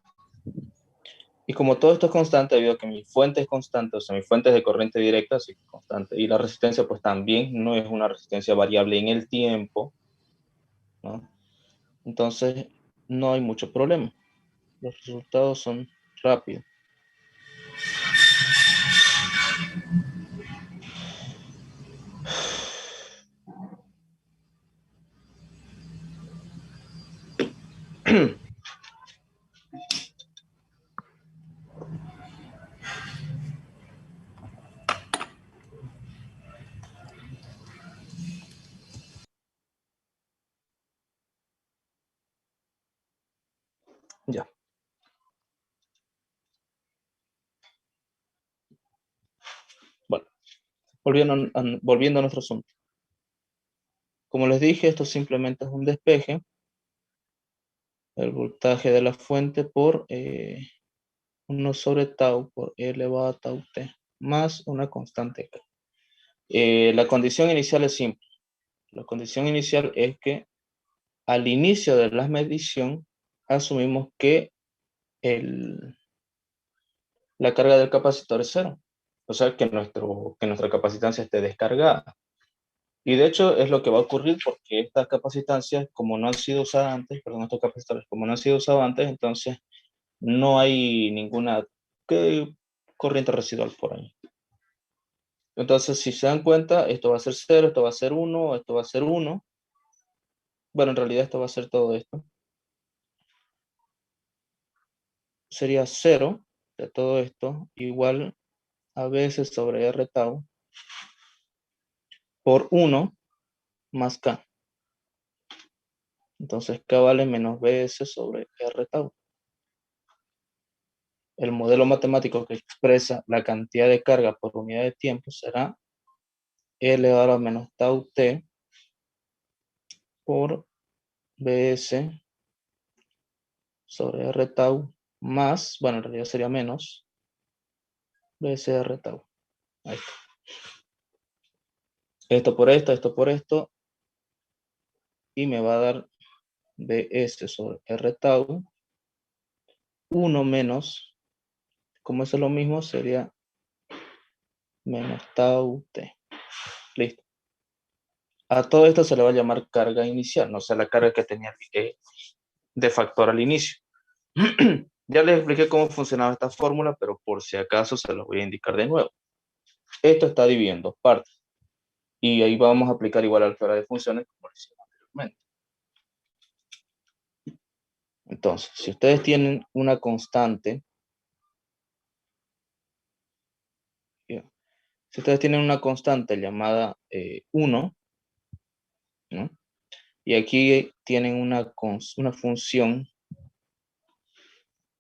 Speaker 1: Y como todo esto es constante, debido a que mi fuente es constante, o sea, mi fuente es de corriente directa, así que es constante, y la resistencia pues también no es una resistencia variable en el tiempo, ¿no? Entonces no hay mucho problema. Los resultados son rápidos. Ya. Bueno, volviendo a nuestro asunto. Como les dije, esto simplemente es un despeje. El voltaje de la fuente por 1 sobre tau por e elevado a tau t, más una constante k. La condición inicial es simple. La condición inicial es que al inicio de la medición asumimos que la carga del capacitor es cero. O sea, que nuestra capacitancia esté descargada. Y de hecho es lo que va a ocurrir porque estas capacitancias, como no han sido usadas antes, perdón, estos capacitores, como no han sido usados antes, entonces no hay ninguna corriente residual por ahí. Entonces, si se dan cuenta, esto va a ser 0, esto va a ser 1, esto va a ser 1. Bueno, en realidad esto va a ser todo esto. Sería 0 de todo esto, igual a veces sobre R tau por 1 más K. Entonces K vale menos BS sobre R tau. El modelo matemático que expresa la cantidad de carga por unidad de tiempo será E elevado a menos tau T por BS sobre R tau más, bueno, en realidad sería menos BS R tau. Ahí está. Esto por esto, y me va a dar BS sobre R tau 1 menos, como eso es lo mismo, sería menos tau T. Listo. A todo esto se le va a llamar carga inicial, no sea la carga que tenía de factor al inicio. Ya les expliqué cómo funcionaba esta fórmula, pero por si acaso se los voy a indicar de nuevo. Esto está dividido en dos partes. Y ahí vamos a aplicar igual álgebra de funciones como lo hicimos anteriormente. Entonces, si ustedes tienen una constante, si ustedes tienen una constante llamada 1, ¿no? Y aquí tienen una función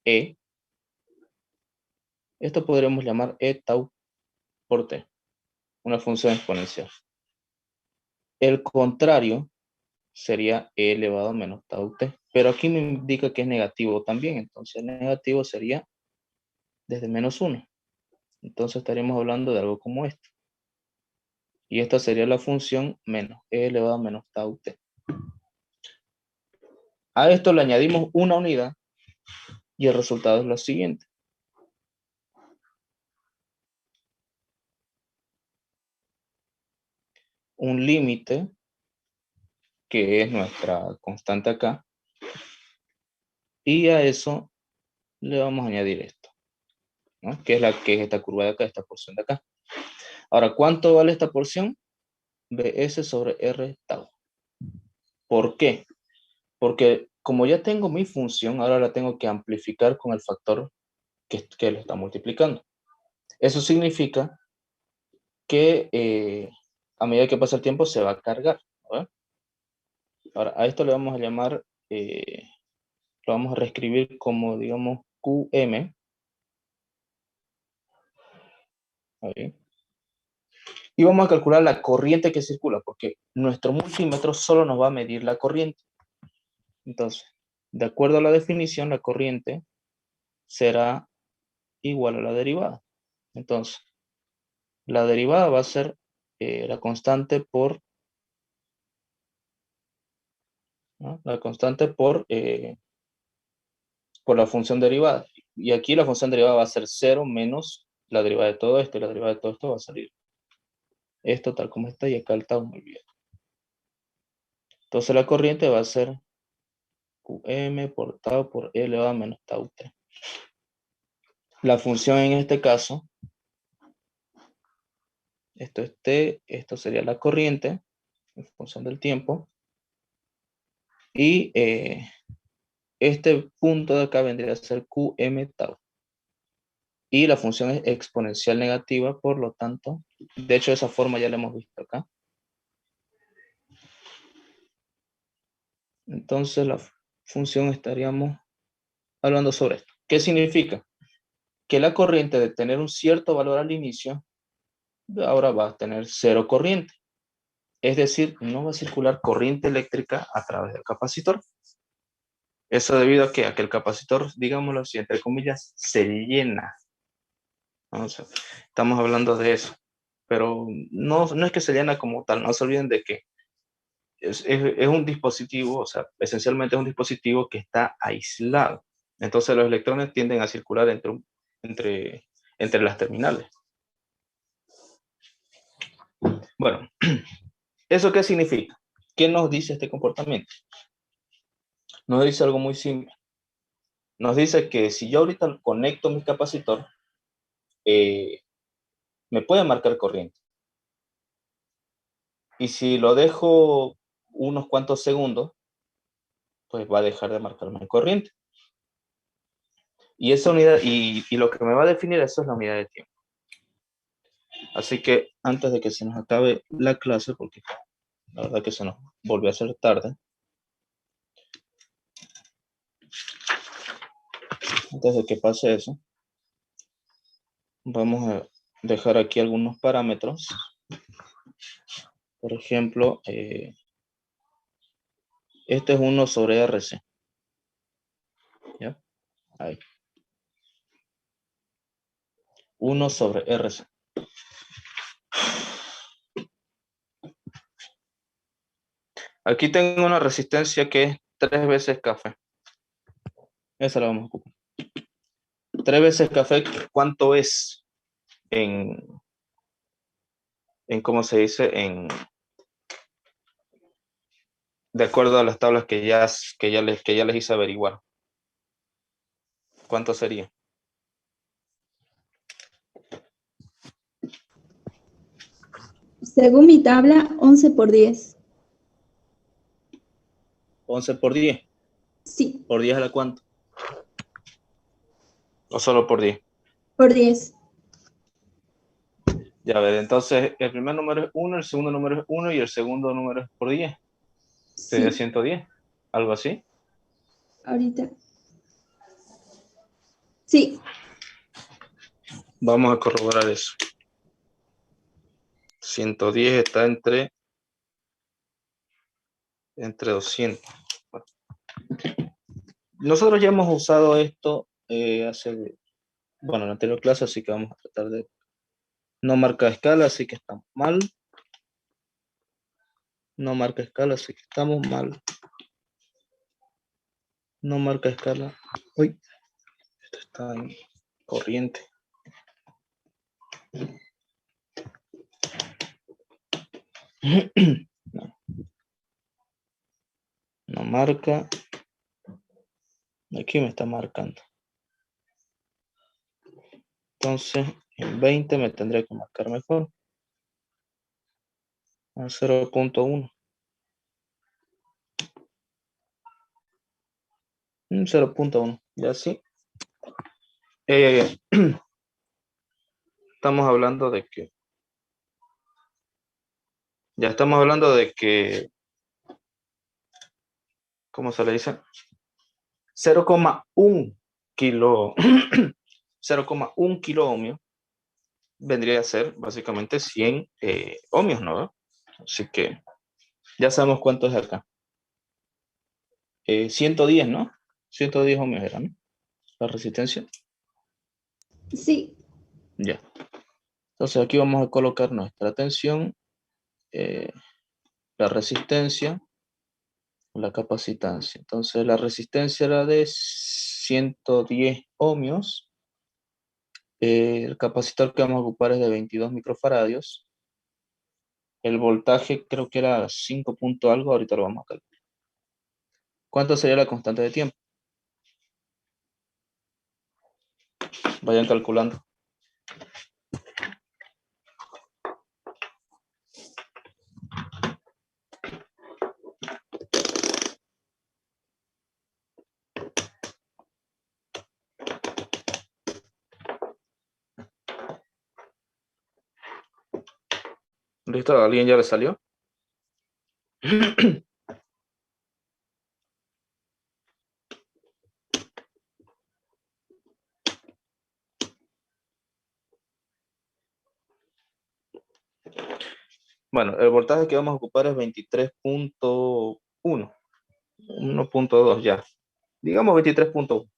Speaker 1: e, esto podremos llamar e tau por t, una función exponencial. El contrario sería e elevado a menos tau t, pero aquí me indica que es negativo también, entonces el negativo sería desde menos 1. Entonces estaríamos hablando de algo como esto. Y esta sería la función menos e elevado a menos tau t. A esto le añadimos una unidad y el resultado es lo siguiente. Un límite, que es nuestra constante acá, Y a eso le vamos a añadir esto, ¿no? Que es esta curva de acá, esta porción de acá. Ahora, ¿cuánto vale esta porción? BS sobre R tau. ¿Por qué? Porque como ya tengo mi función, ahora la tengo que amplificar con el factor que lo está multiplicando. Eso significa que a medida que pasa el tiempo se va a cargar, ¿verdad? Ahora, a esto le vamos a llamar, lo vamos a reescribir como, digamos, QM. ¿Okay? Y vamos a calcular la corriente que circula, porque nuestro multímetro solo nos va a medir la corriente. Entonces, de acuerdo a la definición, la corriente será igual a la derivada. Entonces, la derivada va a ser la constante ¿no? La constante por la función derivada. Y aquí la función derivada va a ser 0 menos la derivada de todo esto, y la derivada de todo esto va a salir esto tal como está, y acá el tau muy bien. Entonces la corriente va a ser Qm por tau por E elevado a menos tau t. La función en este caso, esto es t, esto sería la corriente, en función del tiempo, y este punto de acá vendría a ser Qm tau. Y la función es exponencial negativa, por lo tanto, de hecho esa forma ya la hemos visto acá. Entonces la función estaríamos hablando sobre esto. ¿Qué significa? Que la corriente, de tener un cierto valor al inicio, ahora va a tener cero corriente. Es decir, no va a circular corriente eléctrica a través del capacitor. Eso debido a que el capacitor, digámoslo así, entre comillas, se llena. O sea, estamos hablando de eso. Pero no es que se llena como tal, no se olviden de que es un dispositivo, o sea, esencialmente es un dispositivo que está aislado. Entonces los electrones tienden a circular entre las terminales. Bueno, ¿eso qué significa? ¿Qué nos dice este comportamiento? Nos dice algo muy simple. Nos dice que si yo ahorita conecto mi capacitor, me puede marcar corriente. Y si lo dejo unos cuantos segundos, pues va a dejar de marcarme corriente. Y esa unidad, y lo que me va a definir eso es la unidad de tiempo. Así que antes de que se nos acabe la clase, porque la verdad que se nos volvió a hacer tarde, antes de que pase eso, vamos a dejar aquí algunos parámetros. Por ejemplo, este es 1 sobre RC. ¿Ya? Ahí. 1 sobre RC. Aquí tengo una resistencia que es 3 veces café. Esa la vamos a ocupar. 3 veces café, ¿cuánto es en cómo se dice? De acuerdo a las tablas que ya les hice averiguar. ¿Cuánto sería?
Speaker 2: Según mi tabla, 11 por 10.
Speaker 1: 11 por 10.
Speaker 2: Sí,
Speaker 1: ¿Por 10 a la cuánto? ¿O solo por 10?
Speaker 2: por 10.
Speaker 1: Ya ver, entonces el primer número es 1, el segundo número es 1 y el segundo número es por 10. Sería
Speaker 2: Sí,
Speaker 1: 110, algo así.
Speaker 2: ahorita. Sí,
Speaker 1: Vamos a corroborar eso. 110 está entre 200. Bueno. Nosotros ya hemos usado esto en la anterior clase, así que vamos a tratar de no marcar escala, así que estamos mal. No marca escala, así que estamos mal. No marca escala. Uy, esto está en corriente. No marca. Aquí me está marcando. Entonces, en 20 me tendría que marcar mejor. A 0.1. 0.1. Ya sí. Estamos hablando de que. Ya estamos hablando de que. ¿Cómo se le dice? 0,1 kilo. 0,1 kilo ohmio vendría a ser básicamente 100 ohmios, ¿no? Así que ya sabemos cuánto es acá. 110, ¿no? 110 ohmios era, ¿no? La resistencia.
Speaker 2: Sí,
Speaker 1: Ya. Entonces aquí vamos a colocar nuestra tensión, la resistencia, la capacitancia. Entonces la resistencia era de 110 ohmios. El capacitor que vamos a ocupar es de 22 microfaradios. El voltaje creo que era 5 punto algo, ahorita lo vamos a calcular. ¿Cuánto sería la constante de tiempo? Vayan calculando. ¿Listo? ¿A alguien ya le salió? Bueno, el voltaje que vamos a ocupar es 23.1, 1.2 ya. Digamos 23.1.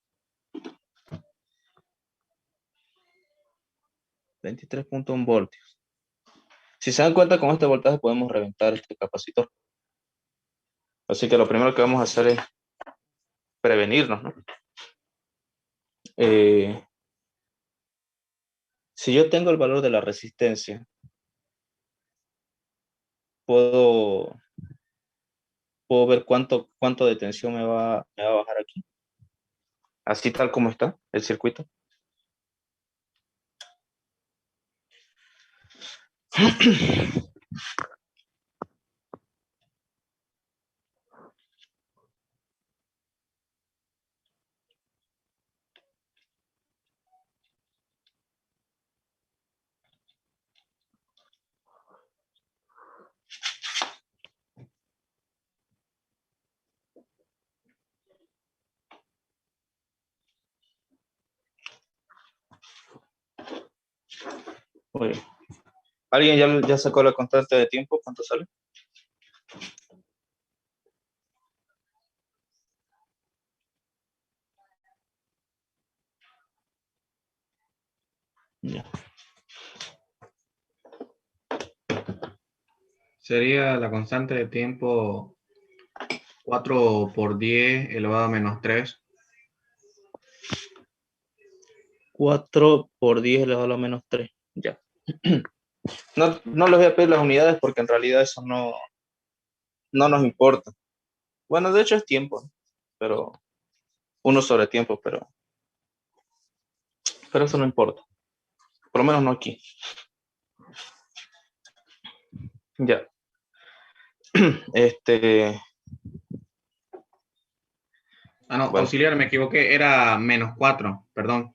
Speaker 1: 23.1 voltios. Si se dan cuenta, con este voltaje podemos reventar este capacitor. Así que lo primero que vamos a hacer es prevenirnos, ¿no? Si yo tengo el valor de la resistencia, puedo ver cuánto de tensión me va a bajar aquí. Así tal como está el circuito. Muy bien. ¿Alguien ya sacó la constante de tiempo? ¿Cuánto sale? Ya.
Speaker 3: Sería la constante de tiempo 4 por 10 elevado a menos 3.
Speaker 1: 4 por 10 elevado a la menos 3. Ya. No les voy a pedir las unidades porque en realidad eso no nos importa. Bueno, de hecho es tiempo, pero 1 sobre tiempo, pero eso no importa. Por lo menos no aquí. Ya.
Speaker 3: Ah, no,
Speaker 1: Bueno,
Speaker 3: auxiliar, me equivoqué, era menos 4, perdón.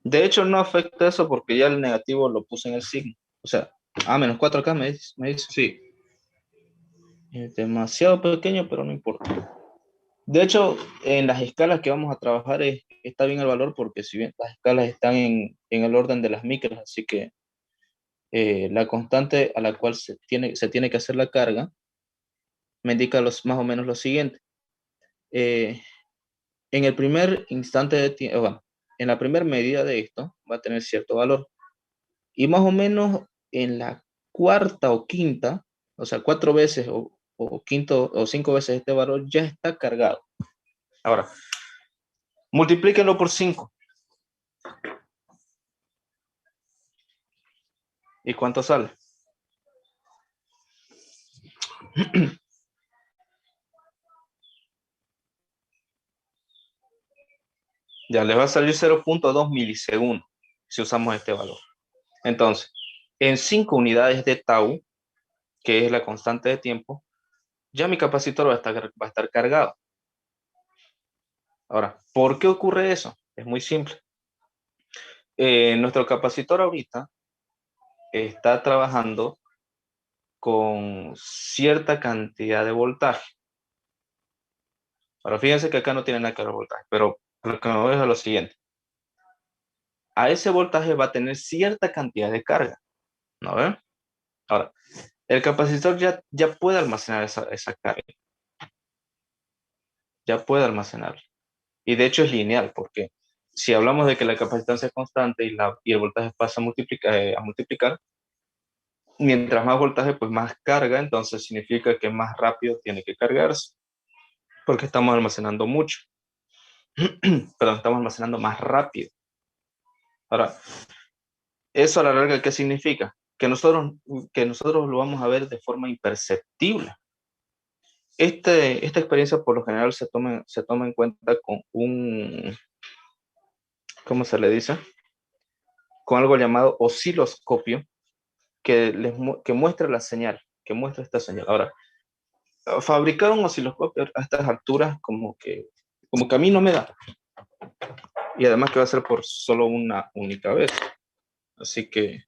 Speaker 1: de hecho no afecta eso porque ya el negativo lo puse en el signo. O sea, menos 4 acá me dice.
Speaker 3: Sí,
Speaker 1: Es demasiado pequeño, pero no importa. De hecho, en las escalas que vamos a trabajar está bien el valor porque si bien las escalas están en el orden de las micras, así que la constante a la cual se tiene que hacer la carga me indica más o menos lo siguiente. En el primer instante de tiempo, bueno, en la primera medida de esto va a tener cierto valor. Y más o menos en la cuarta o quinta, o sea, 4 veces o quinto o 5 veces este valor ya está cargado. Ahora, multiplíquenlo por 5. ¿Y cuánto sale? Ya le va a salir 0.2 milisegundos si usamos este valor. Entonces, en 5 unidades de tau, que es la constante de tiempo, ya mi capacitor va a estar cargado. Ahora, ¿por qué ocurre eso? Es muy simple. Nuestro capacitor ahorita está trabajando con cierta cantidad de voltaje. Ahora, fíjense que acá no tiene nada que ver voltaje, pero lo que me voy es a lo siguiente. A ese voltaje va a tener cierta cantidad de carga, ¿no ven? Ahora, el capacitor ya puede almacenar esa carga. Ya puede almacenarla. Y de hecho es lineal, porque si hablamos de que la capacitancia es constante y el voltaje pasa a multiplicar, mientras más voltaje, pues más carga, entonces significa que más rápido tiene que cargarse, porque estamos almacenando mucho. Perdón, estamos almacenando más rápido. Ahora, eso a la larga, ¿qué significa? Que nosotros lo vamos a ver de forma imperceptible. Esta experiencia por lo general se toma en cuenta con ¿cómo se le dice? Con algo llamado osciloscopio, que muestra la señal, que muestra esta señal. Ahora, fabricar un osciloscopio a estas alturas como que a mí no me da. Y además que va a ser por solo una única vez. Así que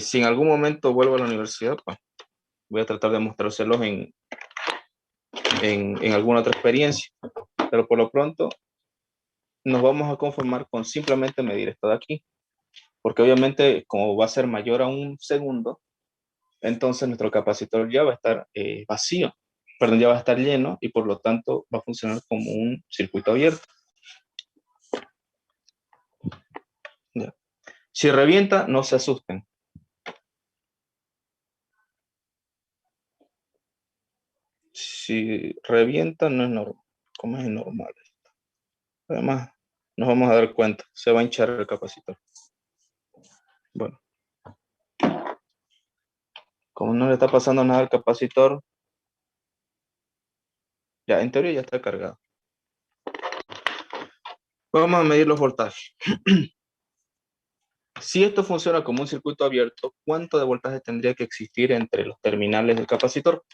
Speaker 1: si en algún momento vuelvo a la universidad, pues voy a tratar de mostrárselos en alguna otra experiencia. Pero por lo pronto nos vamos a conformar con simplemente medir esto de aquí. Porque obviamente como va a ser mayor a 1 segundo, entonces nuestro capacitor ya va a estar vacío. Perdón, ya va a estar lleno y por lo tanto va a funcionar como un circuito abierto. Ya. Si revienta, no se asusten. Si revienta, no es normal. ¿Cómo es normal esto? Además, nos vamos a dar cuenta, se va a hinchar el capacitor. Bueno, como no le está pasando nada al capacitor, ya en teoría ya está cargado. Vamos a medir los voltajes. Si esto funciona como un circuito abierto, ¿cuánto de voltaje tendría que existir entre los terminales del capacitor?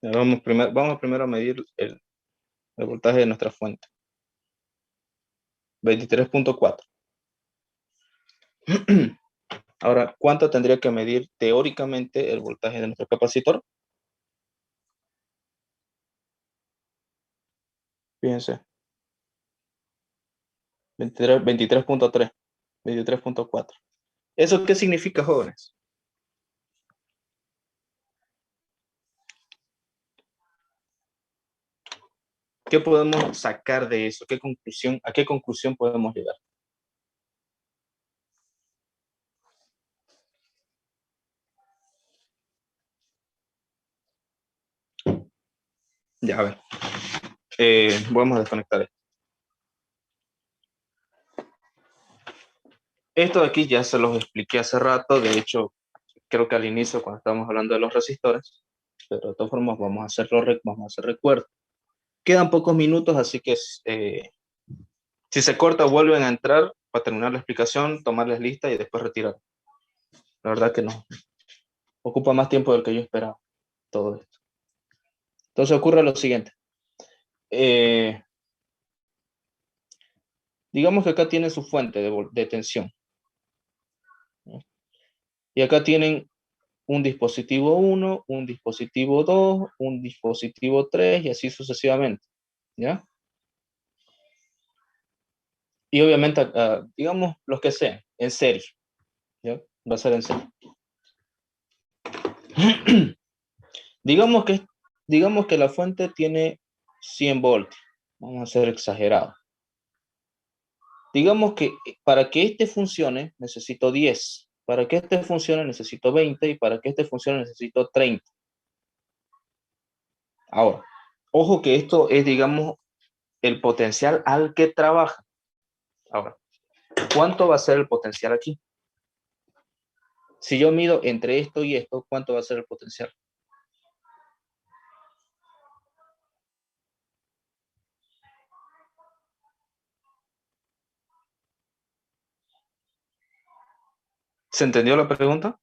Speaker 1: Vamos primero a medir el voltaje de nuestra fuente. 23.4. Ahora, ¿cuánto tendría que medir teóricamente el voltaje de nuestro capacitor? Fíjense. 23.3, 23.4. ¿Eso qué significa, jóvenes? ¿Qué podemos sacar de eso? ¿A qué conclusión podemos llegar? Ya, a ver. Vamos a desconectar esto. Esto de aquí ya se los expliqué hace rato. De hecho, creo que al inicio cuando estábamos hablando de los resistores. Pero de todas formas vamos a hacer recuerdo. Quedan pocos minutos, así que si se corta, vuelven a entrar para terminar la explicación, tomarles lista y después retirar. La verdad que no. Ocupa más tiempo del que yo esperaba todo esto. Entonces ocurre lo siguiente. Digamos que acá tienen su fuente de tensión. Y acá tienen un dispositivo 1, un dispositivo 2, un dispositivo 3 y así sucesivamente. ¿Ya? Y obviamente, digamos los que sean, en serie. ¿Ya? Va a ser en serie. digamos que la fuente tiene 100 voltios. Vamos a ser exagerados. Digamos que para que este funcione necesito 10. Para que este funcione necesito 20 y para que este funcione necesito 30. Ahora, ojo que esto es, digamos, el potencial al que trabaja. Ahora, ¿cuánto va a ser el potencial aquí? Si yo mido entre esto y esto, ¿cuánto va a ser el potencial? ¿Se entendió la pregunta?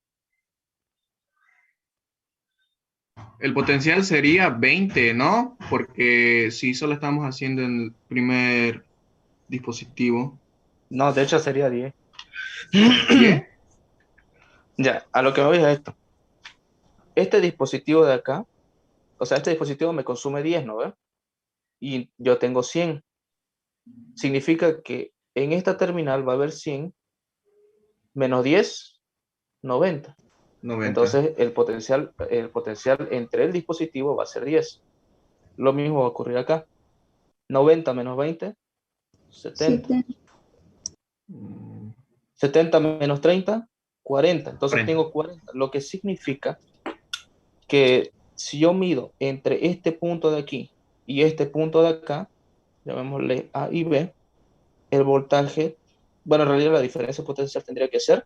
Speaker 3: El potencial sería 20, ¿no? Porque si solo estamos haciendo en el primer dispositivo.
Speaker 1: No, de hecho sería 10.
Speaker 3: ¿10?
Speaker 1: Ya, a lo que me voy es esto. Este dispositivo de acá, o sea, este dispositivo me consume 10, ¿no ves? Y yo tengo 100. Significa que en esta terminal va a haber 100 menos 10, 90.
Speaker 3: 90.
Speaker 1: Entonces el potencial entre el dispositivo va a ser 10. Lo mismo va a ocurrir acá. 90 menos 20, 70.
Speaker 2: 70.
Speaker 1: 70 menos 30, 40. Entonces
Speaker 3: 40.
Speaker 1: tengo 40, lo que significa que si yo mido entre este punto de aquí y este punto de acá, llamémosle A y B, el voltaje, bueno, en realidad la diferencia potencial tendría que ser,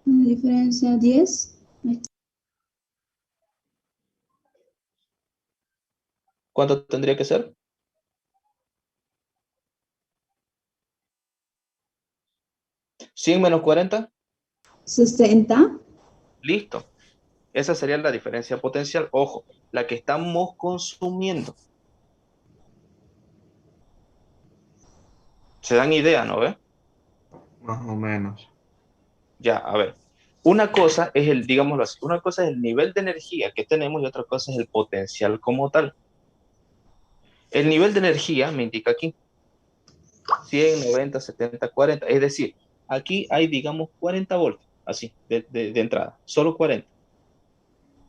Speaker 2: La diferencia 10.
Speaker 1: ¿cuánto tendría que ser? 100 menos 40,
Speaker 2: 60.
Speaker 1: listo. Esa sería la diferencia potencial. Ojo, la que estamos consumiendo. ¿Se dan idea, no ve?
Speaker 3: Más o menos.
Speaker 1: Ya, a ver. Una cosa es el, digámoslo así, una cosa es el nivel de energía que tenemos y otra cosa es el potencial como tal. El nivel de energía me indica aquí 100, 90, 70, 40. Es decir, aquí hay, digamos, 40 voltios, así, de entrada, solo 40.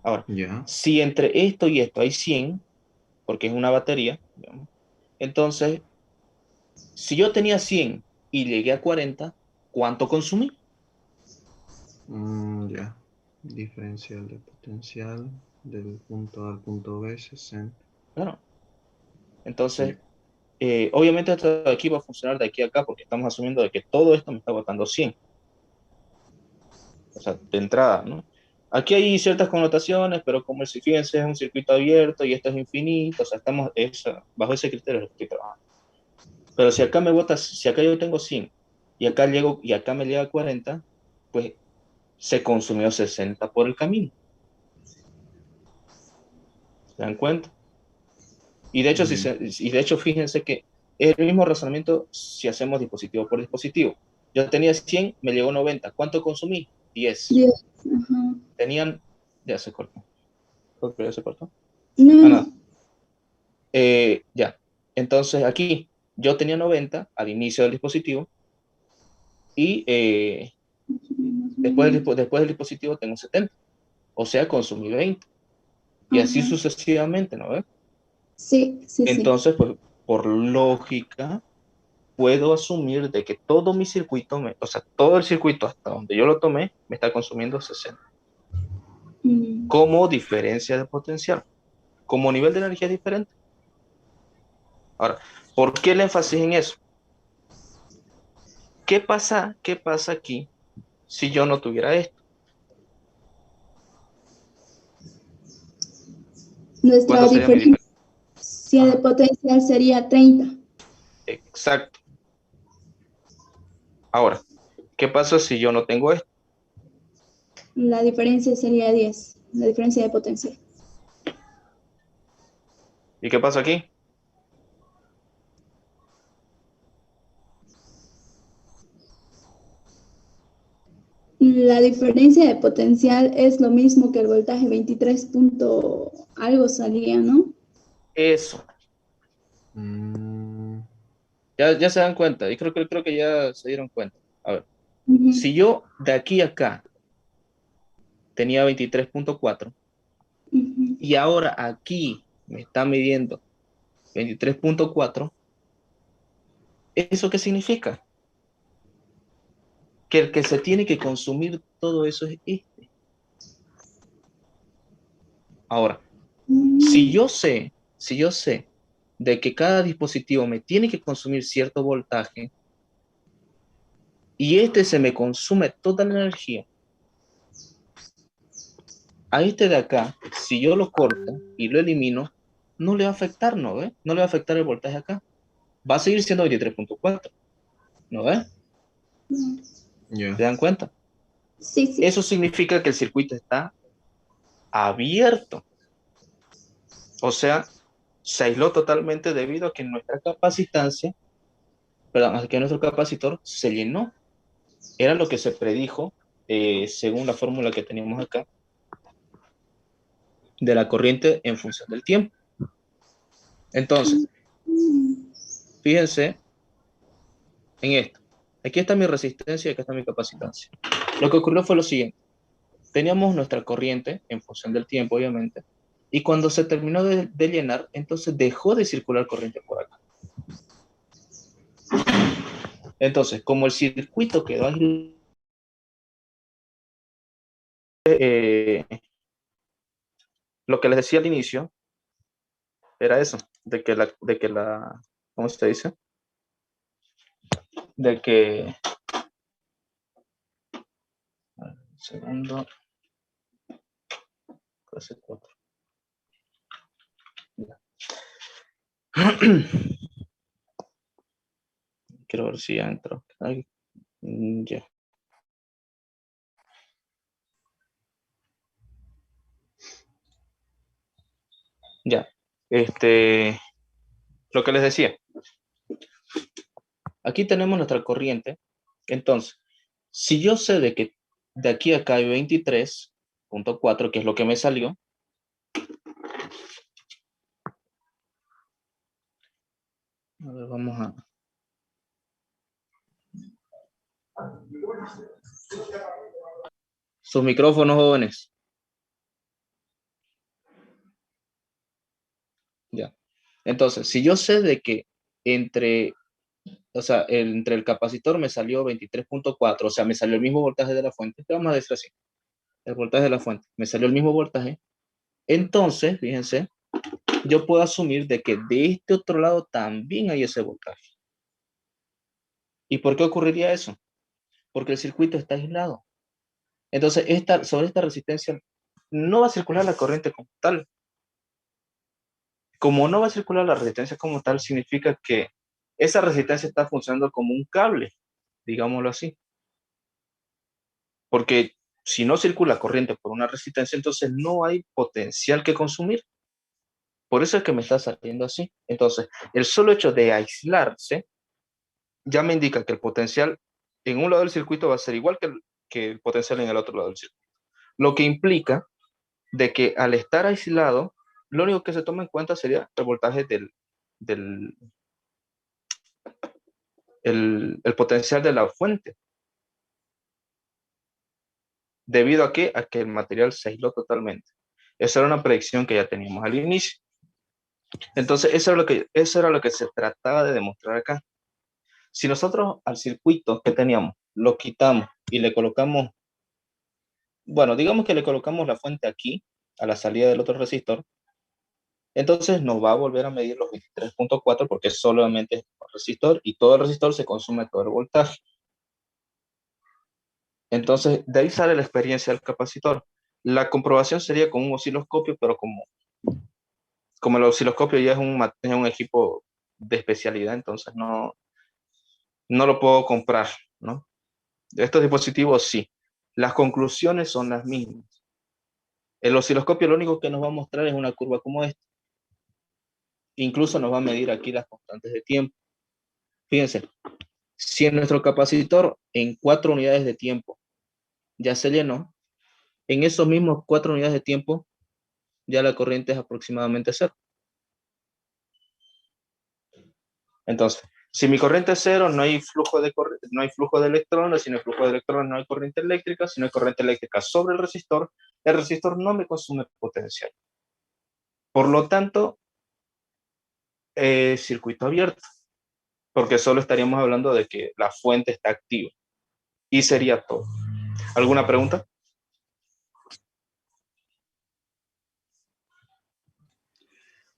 Speaker 1: Ahora,
Speaker 3: Ya.
Speaker 1: si entre esto y esto hay 100, porque es una batería, digamos, entonces, si yo tenía 100 y llegué a 40, ¿cuánto consumí?
Speaker 3: Ya. Diferencial de potencial del punto A al punto B, 60.
Speaker 1: Claro.
Speaker 3: Ya.
Speaker 1: Entonces, obviamente esto de aquí va a funcionar de aquí a acá porque estamos asumiendo de que todo esto me está botando 100. O sea, de entrada, ¿no? Aquí hay ciertas connotaciones, pero como fíjense, es un circuito abierto y esto es infinito, o sea, bajo ese criterio es lo que estoy trabajando. Pero si acá si acá yo tengo 100 y acá me llega 40, pues se consumió 60 por el camino. ¿Se dan cuenta? Y de hecho,
Speaker 3: Mm,
Speaker 1: fíjense que es el mismo razonamiento si hacemos dispositivo por dispositivo. Yo tenía 100, me llegó 90. ¿Cuánto consumí? 10.
Speaker 2: 10. Ajá.
Speaker 1: Tenían, ya se cortó. Creo que ya se cortó.
Speaker 2: No,
Speaker 1: Ah,
Speaker 2: no.
Speaker 1: no. Ya. Entonces aquí yo tenía 90 al inicio del dispositivo y después del dispositivo tengo 70. O sea, consumí 20. Y así
Speaker 2: Ajá.
Speaker 1: sucesivamente, ¿no ves?
Speaker 2: Sí, sí, sí.
Speaker 1: Entonces, pues, por lógica, puedo asumir de que todo mi circuito, o sea, todo el circuito hasta donde yo lo tomé, me está consumiendo 60.
Speaker 2: Mm.
Speaker 1: Como diferencia de potencial. Como nivel de energía diferente. Ahora, ¿por qué el énfasis en eso? ¿Qué pasa aquí si yo no tuviera esto?
Speaker 2: Nuestra
Speaker 1: ¿Cuánto sería mi
Speaker 2: diferencia
Speaker 1: diferencia?
Speaker 2: de
Speaker 1: Ajá,
Speaker 2: potencial sería 30.
Speaker 1: exacto. Ahora, ¿qué pasa si yo no tengo esto?
Speaker 2: La diferencia sería 10. La diferencia de potencial.
Speaker 1: ¿Y qué pasa aquí?
Speaker 2: La diferencia de potencial es lo mismo que el voltaje 23 punto algo salía, ¿no?
Speaker 1: Eso.
Speaker 3: mm,
Speaker 1: Ya se dan cuenta. Y creo que ya se dieron cuenta. A ver,
Speaker 2: Ujú,
Speaker 1: si yo de aquí a acá tenía 23.4
Speaker 2: ujú.
Speaker 1: y ahora aquí me está midiendo 23.4, ¿eso qué significa? Que el que se tiene que consumir todo eso es este. Ahora,
Speaker 2: Mm.
Speaker 1: si yo sé de que cada dispositivo me tiene que consumir cierto voltaje y este se me consume toda la energía, a este de acá, si yo lo corto y lo elimino, no le va a afectar, ¿no ve? No le va a afectar el voltaje acá. Va a seguir siendo 23.4, ¿no ve?
Speaker 3: Ya.
Speaker 1: ¿Se dan cuenta?
Speaker 2: Sí, sí.
Speaker 1: Eso significa que el circuito está abierto. O sea, se aisló totalmente debido a que nuestra capacitancia, perdón, a que nuestro capacitor se llenó. Era lo que se predijo según la fórmula que teníamos acá de la corriente en función del tiempo. Entonces, fíjense en esto. Aquí está mi resistencia y aquí está mi capacitancia. Lo que ocurrió fue lo siguiente. Teníamos nuestra corriente en función del tiempo, obviamente, y cuando se terminó de llenar, entonces dejó de circular corriente por acá. Entonces, como el circuito quedó ahí, lo que les decía al inicio era eso, ¿cómo se dice? De que, segundo, clase 4. Quiero ver si ya entró. Ay, ya. Ya. Lo que les decía. Aquí tenemos nuestra corriente. Entonces, si yo sé de que de aquí a acá hay 23.4, que es lo que me salió, a ver, vamos a... Sus micrófonos, jóvenes. Ya. Entonces, si yo sé de que entre el capacitor me salió 23.4, o sea, me salió el mismo voltaje de la fuente, vamos a decir así, el voltaje de la fuente, me salió el mismo voltaje, entonces, fíjense, yo puedo asumir de que de este otro lado también hay ese voltaje. ¿Y por qué ocurriría eso? Porque el circuito está aislado. Entonces, sobre esta resistencia no va a circular la corriente como tal. Como no va a circular la resistencia como tal, significa que esa resistencia está funcionando como un cable, digámoslo así. Porque si no circula corriente por una resistencia, entonces no hay potencial que consumir. Por eso es que me está saliendo así. Entonces, el solo hecho de aislarse ya me indica que el potencial en un lado del circuito va a ser igual que el potencial en el otro lado del circuito. Lo que implica de que al estar aislado, lo único que se toma en cuenta sería el voltaje del el potencial de la fuente. ¿Debido a qué? A que el material se aisló totalmente. Esa era una predicción que ya teníamos al inicio. Entonces, eso era lo que se trataba de demostrar acá. Si nosotros al circuito que teníamos lo quitamos y le colocamos, bueno, digamos que le colocamos la fuente aquí, a la salida del otro resistor, entonces nos va a volver a medir los 23.4 porque solamente es un resistor y todo el resistor se consume todo el voltaje. Entonces, de ahí sale la experiencia del capacitor. La comprobación sería con un osciloscopio, pero como el osciloscopio ya es un equipo de especialidad, entonces no lo puedo comprar, ¿no? De estos dispositivos sí. Las conclusiones son las mismas. El osciloscopio lo único que nos va a mostrar es una curva como esta. Incluso nos va a medir aquí las constantes de tiempo. Fíjense, si en nuestro capacitor en 4 unidades de tiempo ya se llenó, en esos mismos 4 unidades de tiempo ya la corriente es aproximadamente cero. Entonces, si mi corriente es cero, no hay flujo de electrones, si no hay flujo de electrones, no hay corriente eléctrica, si no hay corriente eléctrica sobre el resistor no me consume potencial. Por lo tanto, circuito abierto, porque solo estaríamos hablando de que la fuente está activa. Y sería todo. ¿Alguna pregunta?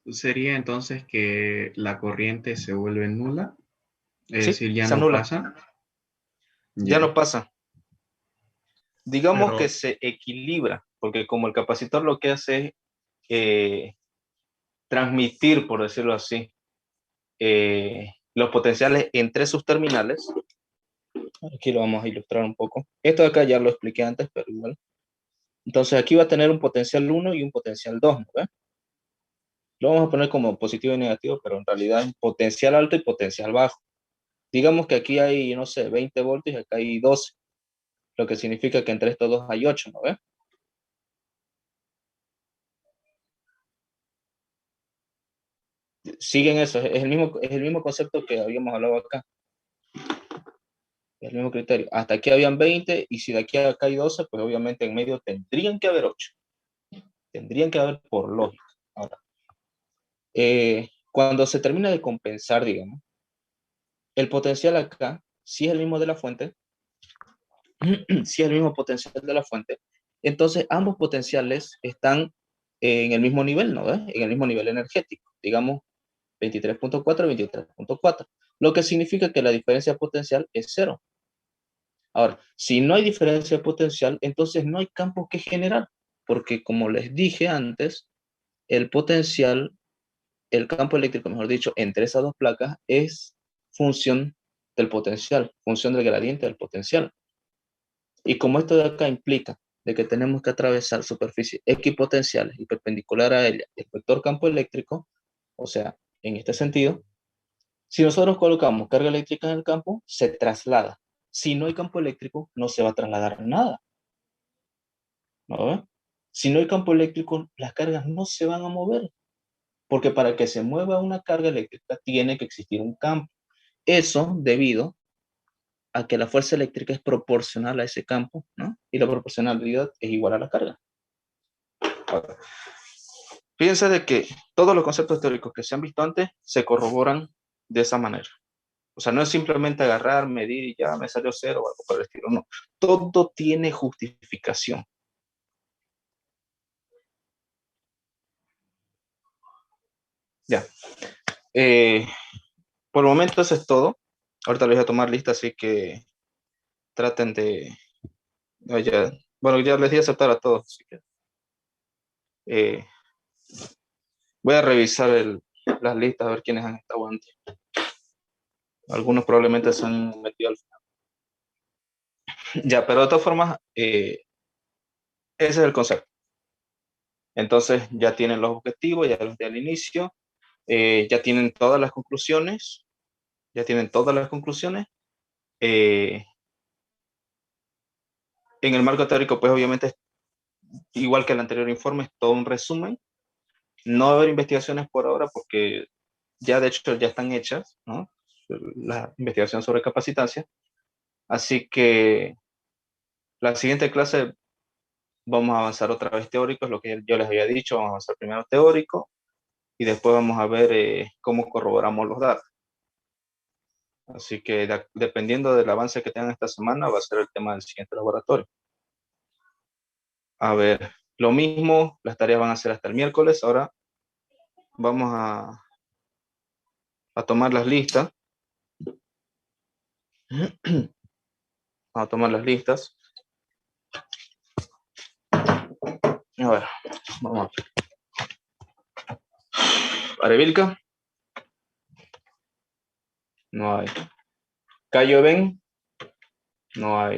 Speaker 3: Sería entonces que la corriente se vuelve nula, es
Speaker 1: Sí,
Speaker 3: decir, ya
Speaker 1: se
Speaker 3: no
Speaker 1: anula.
Speaker 3: pasa.
Speaker 1: Ya no pasa. Digamos
Speaker 3: Pero
Speaker 1: que se equilibra, porque como el capacitor lo que hace es transmitir, por decirlo así, los potenciales entre sus terminales. Aquí lo vamos a ilustrar un poco. Esto de acá ya lo expliqué antes, pero igual. Entonces aquí va a tener un potencial 1 y un potencial 2, ¿no ve? Lo vamos a poner como positivo y negativo, pero en realidad es potencial alto y potencial bajo. Digamos que aquí hay, no sé, 20 voltios y acá hay 12, lo que significa que entre estos dos hay 8, ¿no ve? Siguen eso, es el mismo concepto que habíamos hablado acá, es el mismo criterio. Hasta aquí habían 20 y si de aquí a acá hay 12, pues obviamente en medio tendrían que haber 8. Tendrían que haber por lógica. Ahora, cuando se termina de compensar, digamos, el potencial acá, si es el mismo de la fuente, si es el mismo potencial de la fuente, entonces ambos potenciales están en el mismo nivel, ¿no ves? En el mismo nivel energético, digamos 23.4 y 23.4, lo que significa que la diferencia potencial es cero. Ahora, si no hay diferencia potencial, entonces no hay campo que generar, porque como les dije antes, el potencial, el campo eléctrico, mejor dicho, entre esas dos placas es función del potencial, función del gradiente del potencial. Y como esto de acá implica de que tenemos que atravesar superficies equipotenciales y perpendicular a ella el vector campo eléctrico, o sea, en este sentido, si nosotros colocamos carga eléctrica en el campo, se traslada. Si no hay campo eléctrico, no se va a trasladar nada, ¿no? Si no hay campo eléctrico, las cargas no se van a mover, porque para que se mueva una carga eléctrica tiene que existir un campo. Eso debido a que la fuerza eléctrica es proporcional a ese campo, ¿no? Y la proporcionalidad es igual a la carga. Ahora, fíjense de que todos los conceptos teóricos que se han visto antes se corroboran de esa manera. O sea, no es simplemente agarrar, medir y ya me salió cero o algo por el estilo, no. Todo tiene justificación. Ya. Por el momento eso es todo. Ahorita les voy a tomar lista, así que traten de... ya, bueno, ya les di a aceptar a todos, así que... voy a revisar las listas, a ver quiénes han estado antes. Algunos probablemente se han metido al final. Ya, pero de todas formas, ese es el concepto. Entonces ya tienen los objetivos, ya los de al inicio, ya tienen todas las conclusiones, en el marco teórico, pues obviamente, igual que el anterior informe, es todo un resumen. No va a haber investigaciones por ahora porque ya de hecho ya están hechas, ¿no? La investigación sobre capacitancia. Así que la siguiente clase vamos a avanzar otra vez teórico, es lo que yo les había dicho, vamos a avanzar primero teórico y después vamos a ver cómo corroboramos los datos. Así que dependiendo del avance que tengan esta semana, va a ser el tema del siguiente laboratorio. A ver, lo mismo, las tareas van a ser hasta el miércoles. Ahora vamos a tomar las listas. Vamos a tomar las listas. A ver, vamos. Arevilca. No hay. Cayo Ben. No hay.